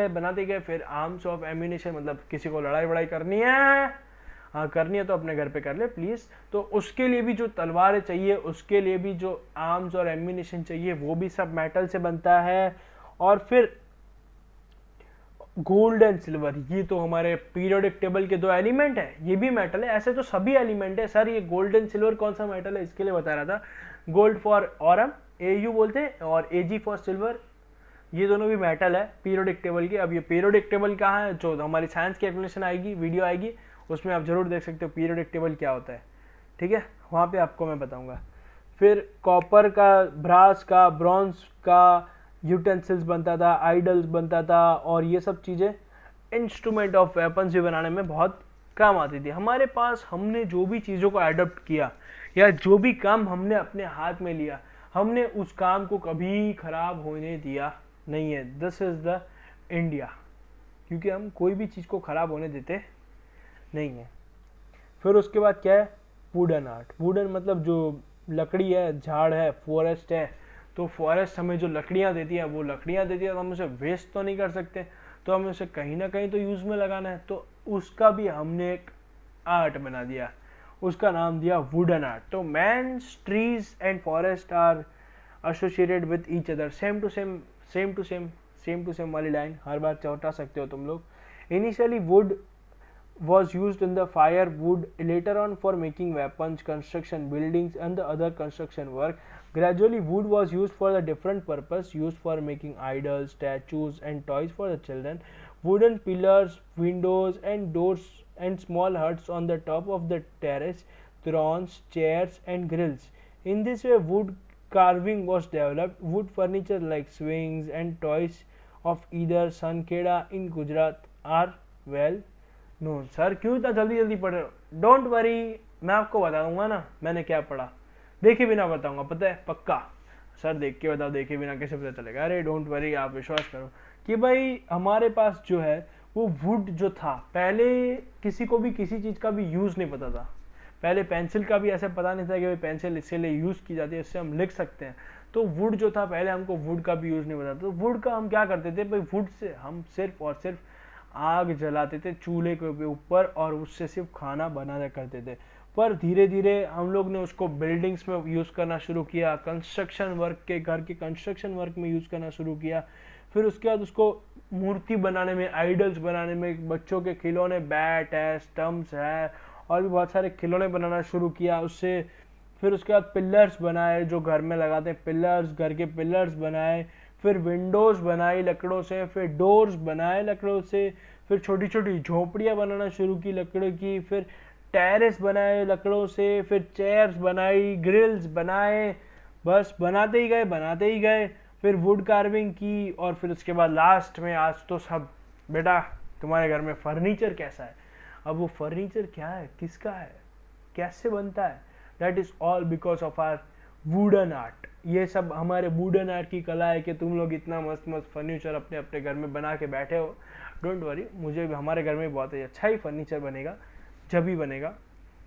गए। फिर आर्म्स ऑफ एम्यूनिशन, मतलब किसी को लड़ाई वड़ाई करनी है, हाँ करनी है तो अपने घर पे कर ले प्लीज़, तो उसके लिए भी जो तलवारें चाहिए, उसके लिए भी जो आर्म्स और एम्यूनिशन चाहिए, वो भी सब मेटल से बनता है। और फिर गोल्ड एंड सिल्वर, ये तो हमारे पीरियोडिक टेबल के दो एलिमेंट है, ये भी मेटल है। ऐसे तो सभी एलिमेंट है सर। ये गोल्ड एंड सिल्वर कौन सा मेटल है, इसके लिए बता रहा था। गोल्ड फॉर ऑरम, AU बोलते हैं, और AG फॉर सिल्वर, ये दोनों भी मेटल है पीरियोडिक टेबल के। अब ये पीरियोडिक टेबल कहाँ है, जो हमारी साइंस की एक्सप्लेनेशन आएगी, वीडियो आएगी, उसमें आप जरूर देख सकते हो पीरियोडिक टेबल क्या होता है, ठीक है, वहाँ पे आपको मैं बताऊँगा। फिर कॉपर का, ब्रास का, ब्रॉन्ज का यूटेंसिल्स बनता था, आइडल्स बनता था, और ये सब चीज़ें इंस्ट्रूमेंट ऑफ वेपन्स भी बनाने में बहुत काम आती थी हमारे पास। हमने जो भी चीज़ों को अडॉप्ट किया, या जो भी काम हमने अपने हाथ में लिया, हमने उस काम को कभी खराब होने दिया नहीं है। दिस इज़ द इंडिया, क्योंकि हम कोई भी चीज़ को खराब होने देते नहीं है। फिर उसके बाद क्या है, वुडन आर्ट। वुडन मतलब जो लकड़ी है, झाड़ है, फॉरेस्ट है, तो फॉरेस्ट हमें जो लकड़ियाँ देती है, वो लकड़ियाँ देती है, तो हम उसे वेस्ट तो नहीं कर सकते, तो हमें उसे कहीं ना कहीं तो यूज़ में लगाना है, तो उसका भी हमने एक आर्ट बना दिया, उसका नाम दिया वुडन आर्ट। तो mans, trees and forest are associated with each other. Same to same वाली लाइन हर बार चौटा सकते हो तुम लोग। Initially wood was used in the firewood, later on for making weapons, construction, buildings and the other construction work. Gradually wood was used for a different purpose, used for making idols, statues and toys for the children. Wooden pillars, windows and doors and small huts on the top of the terrace, thrones, chairs and grills. In this way wood carving was developed. Wood furniture like swings and toys of either Sankeda in Gujarat are well know. Sir क्यों इतना जल्दी पढ़ रहे हो, don't worry, मैं आपको बता दूंगा ना मैंने क्या पढ़ा, देखे बिना बताऊंगा, पता है पक्का। सर देख के बताओ, देखे बिना कैसे पता चलेगा। अरे डोंट वरी, आप विश्वास करो कि भाई हमारे पास जो है वो वुड जो था, पहले किसी को भी किसी चीज़ का भी यूज़ नहीं पता था। पहले पेंसिल का भी ऐसा पता नहीं था कि भाई पेंसिल इसके लिए यूज़ की जाती है, इससे हम लिख सकते हैं। तो वुड जो था, पहले हमको वुड का भी यूज़ नहीं पता था। तो वुड का हम क्या करते थे भाई, वुड से हम सिर्फ और सिर्फ आग जलाते थे चूल्हे के ऊपर, और उससे सिर्फ खाना बनाया करते थे। पर धीरे धीरे हम लोग ने उसको बिल्डिंग्स में यूज़ करना शुरू किया, कंस्ट्रक्शन वर्क के, घर के कंस्ट्रक्शन वर्क में यूज़ करना शुरू किया। फिर उसके बाद उसको मूर्ति बनाने में, आइडल्स बनाने में, बच्चों के खिलौने, बैट है, स्टम्प्स है, और भी बहुत सारे खिलौने बनाना शुरू किया उससे। फिर उसके बाद पिलर्स बनाए, जो घर में लगाते हैं पिलर्स, घर के पिलर्स बनाए। फिर विंडोज़ बनाई लकड़ों से, फिर डोर्स बनाए लकड़ों से, फिर छोटी छोटी झोपड़ियाँ बनाना शुरू की लकड़ों की, फिर टेरेस बनाए लकड़ों से, फिर चेयर्स बनाई, ग्रिल्स बनाए, बस बनाते ही गए। फिर वुड कार्विंग की, और फिर उसके बाद लास्ट में आज तो सब, बेटा तुम्हारे घर में फर्नीचर कैसा है, अब वो फर्नीचर क्या है, किसका है, कैसे बनता है, that is all because of our wooden art. ये सब हमारे वुडन आर्ट की कला है कि तुम लोग इतना मस्त मस्त फर्नीचर अपने अपने घर में बना के बैठे हो। डोंट वरी, मुझे भी हमारे घर में बहुत ही अच्छा ही फर्नीचर बनेगा, जब भी बनेगा,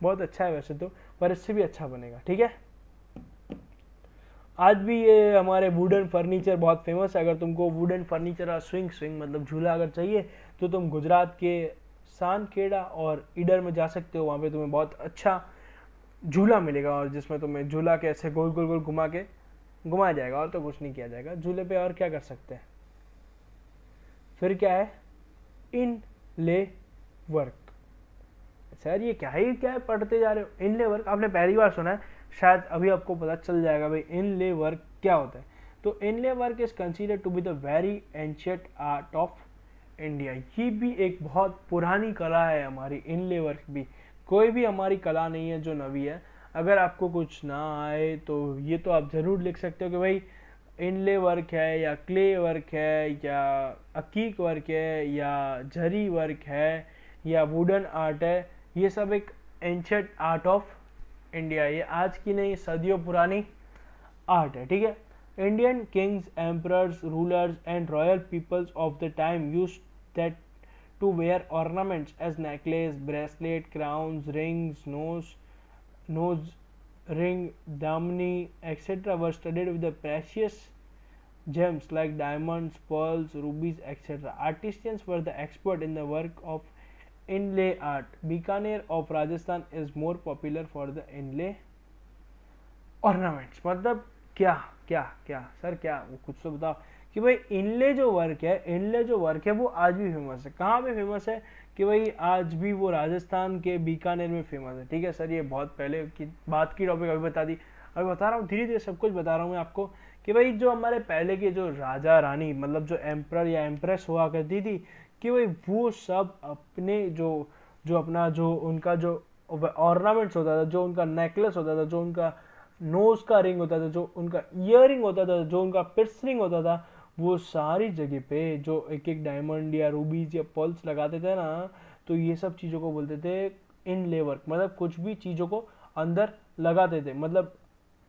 बहुत अच्छा है वैसे तो, पर इससे भी अच्छा बनेगा, ठीक है। आज भी ये हमारे वुडन फर्नीचर बहुत फेमस है। अगर तुमको वुडन फर्नीचर और स्विंग मतलब झूला अगर चाहिए तो तुम गुजरात के सानखेड़ा और ईडर में जा सकते हो। वहाँ पे तुम्हें बहुत अच्छा झूला मिलेगा, और जिसमें तुम्हें झूला के ऐसे गोल गोल गोल घुमा के घुमाया जाएगा, और तो कुछ नहीं किया जाएगा झूले पे। और क्या कर सकते हैं, फिर क्या है, इन ले वर्क। सर ये क्या है पढ़ते जा रहे हो, इनले वर्क आपने पहली बार सुना है, शायद अभी आपको पता चल जाएगा भाई इनले वर्क क्या होता है। तो inlay work is consider to be the very ancient art of India. ये भी एक बहुत पुरानी कला है हमारी, इनले वर्क भी। कोई भी हमारी कला नहीं है जो नवी है। अगर आपको कुछ ना आए तो ये तो आप ज़रूर लिख सकते हो कि भाई इनले वर्क है, या क्ले वर्क है, या अकीक वर्क है, या जरी वर्क है, या वुडन आर्ट है। ये सब एक एंशियंट आर्ट ऑफ इंडिया, ये आज की नहीं सदियों पुरानी आर्ट है, ठीक है। Indian kings, emperors, rulers and royal peoples of the time use that to wear ornaments as necklace, bracelet, crowns, rings, nose ring, damni, etc. were studded with the precious gems like diamonds, pearls, rubies, etc. Artisans were the expert in the work of inlay art. Bikaner of Rajasthan is more popular for the inlay ornaments. मतलब क्या क्या क्या sir, क्या कुछ तो बताओ कि भाई इनले जो वर्क है वो आज भी फेमस है। कहाँ पे फेमस है कि भाई आज भी वो राजस्थान के बीकानेर में फेमस है, ठीक है सर। ये बहुत पहले की बात की टॉपिक अभी बता दी, अभी बता रहा हूँ, धीरे धीरे सब कुछ बता रहा हूँ मैं आपको कि भाई जो हमारे पहले के जो राजा रानी मतलब जो एम्प्रर या एम्प्रेस हुआ करती थी, कि भाई वो सब अपने जो अपना जो उनका जो ऑर्नामेंट्स होता था, जो उनका नेकलेस होता था, जो उनका नोज का रिंग होता था, जो उनका ईयर रिंग होता था, जो उनका पिर्सिंग होता था, वो सारी जगह पे जो एक एक डायमंड या रूबीज या पर्ल्स लगाते थे ना, तो ये सब चीज़ों को बोलते थे इनले वर्क। मतलब कुछ भी चीज़ों को अंदर लगाते थे, मतलब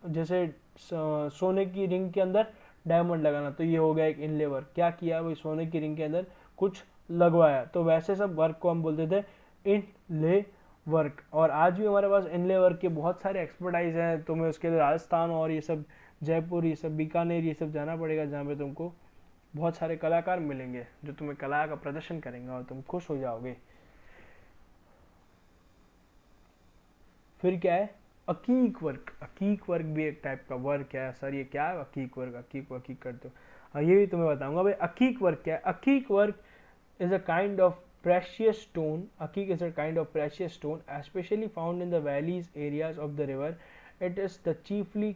जैसे सोने की रिंग के अंदर डायमंड लगाना, तो ये हो गया एक इनले वर्क। क्या किया भाई, सोने की रिंग के अंदर कुछ लगवाया, तो वैसे सब वर्क को हम बोलते थे इनले वर्क। और आज भी हमारे पास इनले वर्क के बहुत सारे एक्सपर्टाइज हैं। तुम्हें उसके लिए राजस्थान और ये सब जयपुर, ये सब बीकानेर, ये सब जाना पड़ेगा, जहाँ पे तुमको बहुत सारे कलाकार मिलेंगे जो तुम्हें कला का प्रदर्शन करेंगे और तुम खुश हो जाओगे। फिर क्या है, अकीक वर्क भी एक टाइप का वर्क है। सर ये क्या है अकीक वर्क, अकीक करते हो, ये भी तुम्हें बताऊंगा भाई अकीक वर्क क्या है। अकीक work is a kind of precious stone. Akik is a kind of precious stone, especially found in the valleys areas of the river. It is the chiefly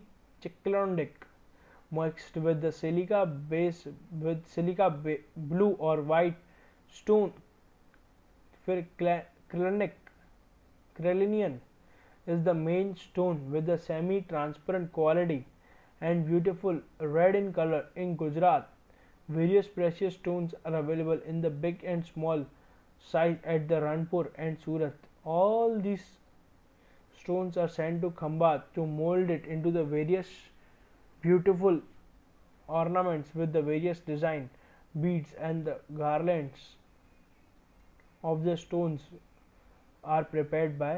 chiclondic, mixed with the silica base with blue or white stone. फिर Crelinian is the main stone with a semi-transparent quality and beautiful red in color. In Gujarat, various precious stones are available in the big and small size at the Ranpur and Surat. All these stones are sent to Khambat to mold it into the various beautiful ornaments with the various design, beads and the garlands of the stones are prepared by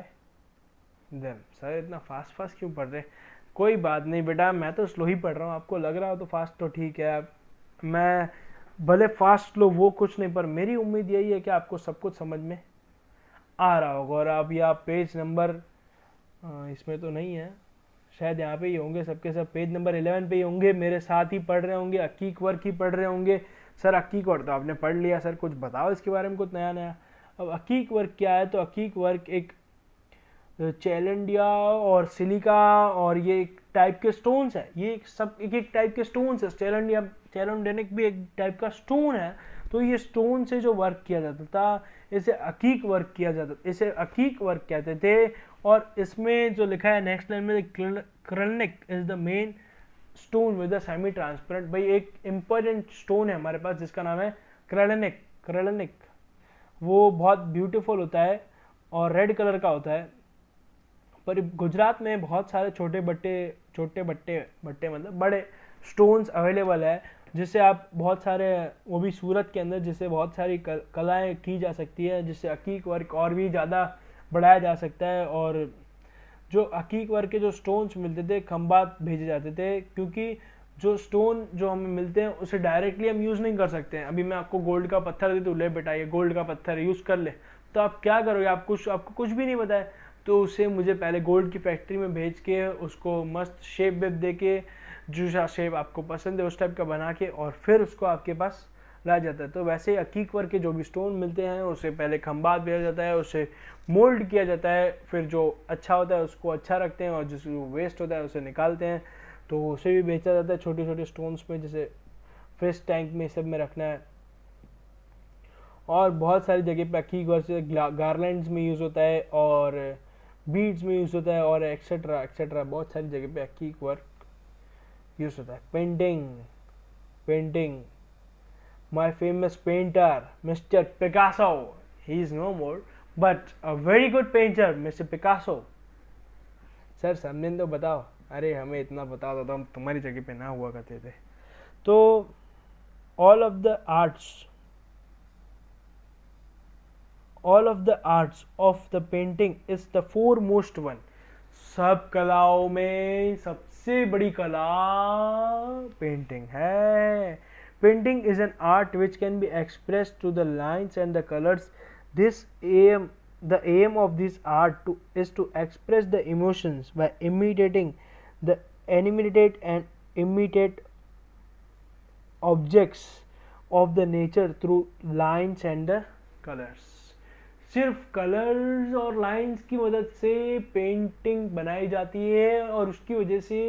them. Sir इतना fast क्यों पढ़ रहे? कोई बात नहीं बेटा, मैं तो स्लो ही पढ़ रहा हूँ, आपको लग रहा हो तो फास्ट तो ठीक है। मैं भले फास्ट लो वो कुछ नहीं, पर मेरी उम्मीद यही है कि आपको सब कुछ समझ में आ रहा होगा। और अब यह पेज नंबर इसमें तो नहीं है, शायद यहाँ पे ही होंगे सबके सब, पेज नंबर 11 पे ही होंगे, मेरे साथ ही पढ़ रहे होंगे, अकीक वर्क ही पढ़ रहे होंगे। सर अकीक वर्क तो आपने पढ़ लिया, सर कुछ बताओ इसके बारे में कुछ नया नया। अब अकीक वर्क क्या है, तो अकीक वर्क एक चैलेंडिया और सिलिका और ये एक टाइप के स्टोन्स है, ये सब एक टाइप के स्टोन्स है। चैलेंडेनिक भी एक टाइप का स्टोन है। तो ये स्टोन से जो वर्क किया जाता था इसे अकीक वर्क किया जाता, इसे अकीक वर्क कहते थे। और इसमें जो लिखा है नेक्स्ट लाइन में, क्रेलनिक is the main stone with the semi transparent. भाई एक इंपॉर्टेंट स्टोन है हमारे पास जिसका नाम है क्रेलनिक। वो बहुत ब्यूटीफुल होता है और रेड कलर का होता है। पर गुजरात में बहुत सारे छोटे बट्टे मतलब बड़े स्टोन्स अवेलेबल है, जिससे आप बहुत सारे, वो भी सूरत के अंदर, जिससे बहुत सारी कलाएं की जा सकती है, जिससे अकीक वर्क और भी ज़्यादा बढ़ाया जा सकता है। और जो हकीक वर्क के जो स्टोन्स मिलते थे खंबात भेजे जाते थे, क्योंकि जो स्टोन जो हमें मिलते हैं उसे डायरेक्टली हम यूज़ नहीं कर सकते हैं। अभी मैं आपको गोल्ड का पत्थर दे दूँ, ले बेटा ये गोल्ड का पत्थर है, यूज़ कर ले, तो आप क्या करोगे? आपको कुछ भी नहीं पता है। तो उसे मुझे पहले गोल्ड की फैक्ट्री में भेज के उसको मस्त शेप वेप दे के, जो सा शेप आपको पसंद है उस टाइप का बना के, और फिर उसको आपके पास लाया जाता है। तो वैसे हकीक वर्क के जो भी स्टोन मिलते हैं उसे पहले खंबात भेजा जाता है, उसे मोल्ड किया जाता है, फिर जो अच्छा होता है उसको अच्छा रखते हैं और जो वेस्ट होता है उसे निकालते हैं, तो उसे भी बेचा जाता है छोटे छोटे स्टोन्स में, जैसे फिश टैंक में सब में रखना है। और बहुत सारी जगह पे हकीक वर्क से गारलैंड्स में यूज़ होता है और बीड्स में यूज़ होता है और एक्सेट्रा एक्सेट्रा, बहुत सारी जगह पे हकीक वर्क यूज़ होता है। Painting my famous painter, Mr. Picasso. He is no more, but a very good painter, Mr. Picasso. Sir समझे तो बताओ, अरे हमें इतना बता दो तो हम तुम्हारी जगह पे ना हुआ करते थे। तो all of the arts of the painting is the foremost one. सब कलाओं में सबसे बड़ी कला पेंटिंग है। Painting is an art which can be expressed through the lines and the colors. The aim of this art is to express the emotions by imitating the animated and imitate objects of the nature through lines and the colors. सिर्फ colours और lines की मदद से painting बनाई जाती है और उसकी वजह से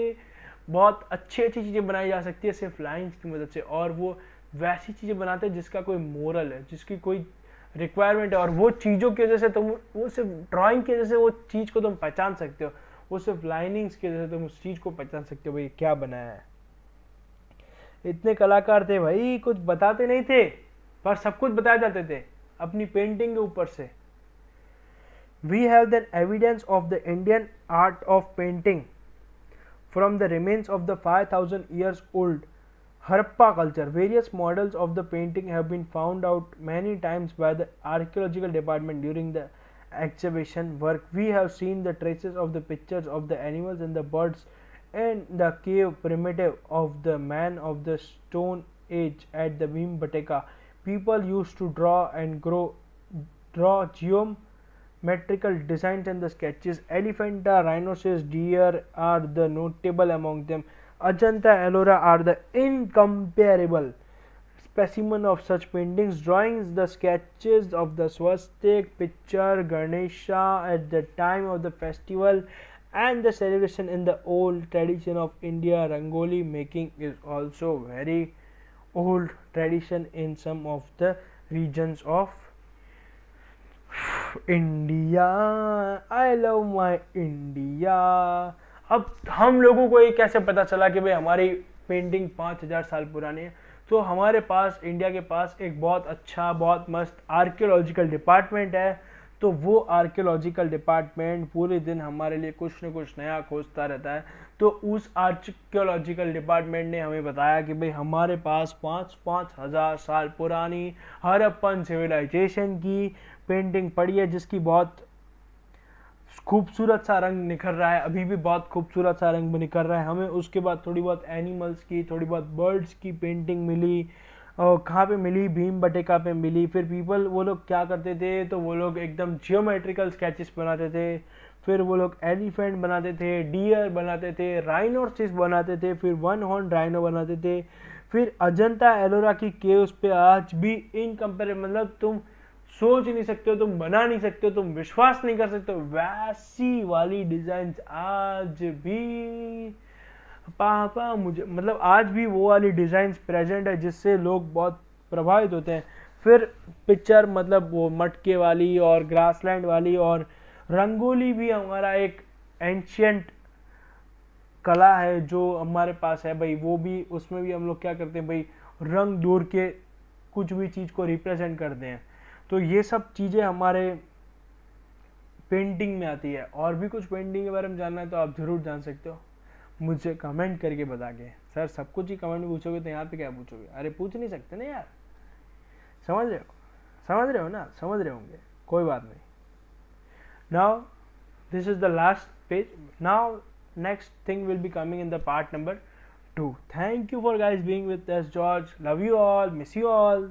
बहुत अच्छी अच्छी चीज़ें बनाई जा सकती है सिर्फ लाइंस की मदद से। और वो वैसी चीज़ें बनाते हैं जिसका कोई मोरल है, जिसकी कोई रिक्वायरमेंट है, और वो चीज़ों की वजह से तुम, वो सिर्फ ड्राइंग की वजह से वो चीज़ को तुम पहचान सकते हो, वो सिर्फ लाइनिंग्स की वजह से तुम उस चीज़ को पहचान सकते हो भाई क्या बनाया है। इतने कलाकार थे भाई, कुछ बताते नहीं थे पर सब कुछ बताए जाते थे अपनी पेंटिंग के ऊपर से। We have the evidence of the Indian art of painting from the remains of the 5,000 years old Harappa culture. Various models of the painting have been found out many times by the archaeological department during the excavation work. We have seen the traces of the pictures of the animals and the birds in the cave primitive of the man of the stone age at the Bhimbetka. People used to draw geometrical designs and the sketches. Elephant, rhinoceros, deer are the notable among them. Ajanta, Ellora are the incomparable specimen of such paintings. Drawings, the sketches of the swastik, picture Ganesha at the time of the festival and the celebration in the old tradition of India. Rangoli making is also very old tradition in some of the regions of India. I love my India. अब हम लोगों को ये कैसे पता चला कि भाई हमारी पेंटिंग 5,000 साल पुरानी है? तो हमारे पास, इंडिया के पास एक बहुत अच्छा, बहुत मस्त आर्कियोलॉजिकल डिपार्टमेंट है। तो वो आर्कियोलॉजिकल डिपार्टमेंट पूरे दिन हमारे लिए कुछ न कुछ नया खोजता रहता है। तो उस आर्कियोलॉजिकल डिपार्टमेंट ने हमें बताया कि भाई हमारे पास 5,000 साल पुरानी हड़प्पन सिविलाइजेशन की पेंटिंग पड़ी है, जिसकी बहुत खूबसूरत सा रंग निखर रहा है, अभी भी बहुत खूबसूरत सा रंग निखर रहा है। हमें उसके बाद थोड़ी बहुत एनिमल्स की, थोड़ी बहुत बर्ड्स की पेंटिंग मिली। और कहाँ पे मिली? भीमबटका पे मिली। फिर पीपल, वो लोग क्या करते थे, तो वो लोग एकदम जियोमेट्रिकल स्केचेस बनाते थे। फिर वो लोग एलिफेंट बनाते थे, डियर बनाते थे, राइनोसिस बनाते थे, फिर वन हॉर्न राइनो बनाते थे। फिर अजंता एलोरा की केव्स पे आज भी इनकम्पेरेबल, मतलब तुम सोच नहीं सकते हो, तुम बना नहीं सकते हो, तुम विश्वास नहीं कर सकते हो, वैसी वाली डिजाइन आज भी पापा मुझे, मतलब आज भी वो वाली डिजाइन प्रेजेंट है जिससे लोग बहुत प्रभावित होते हैं। फिर पिक्चर, मतलब वो मटके वाली और ग्रासलैंड वाली, और रंगोली भी हमारा एक एंशियंट कला है जो हमारे पास है भाई। वो भी, उसमें भी हम लोग क्या करते हैं भाई, रंग दूर के कुछ भी चीज़ को रिप्रेजेंट करते हैं। तो ये सब चीज़ें हमारे पेंटिंग में आती है। और भी कुछ पेंटिंग के बारे में जानना है तो आप ज़रूर जान सकते हो, मुझे कमेंट करके बता के। सर सब कुछ ही कमेंट में पूछोगे तो यहाँ पे क्या पूछोगे? अरे पूछ नहीं सकते ना यार, समझ रहे हो ना? समझ रहे होंगे, कोई बात नहीं। Now this is the last page. Now next thing will be coming in the part number 2. Thank you for guys being with us, George. Love you all, miss you all.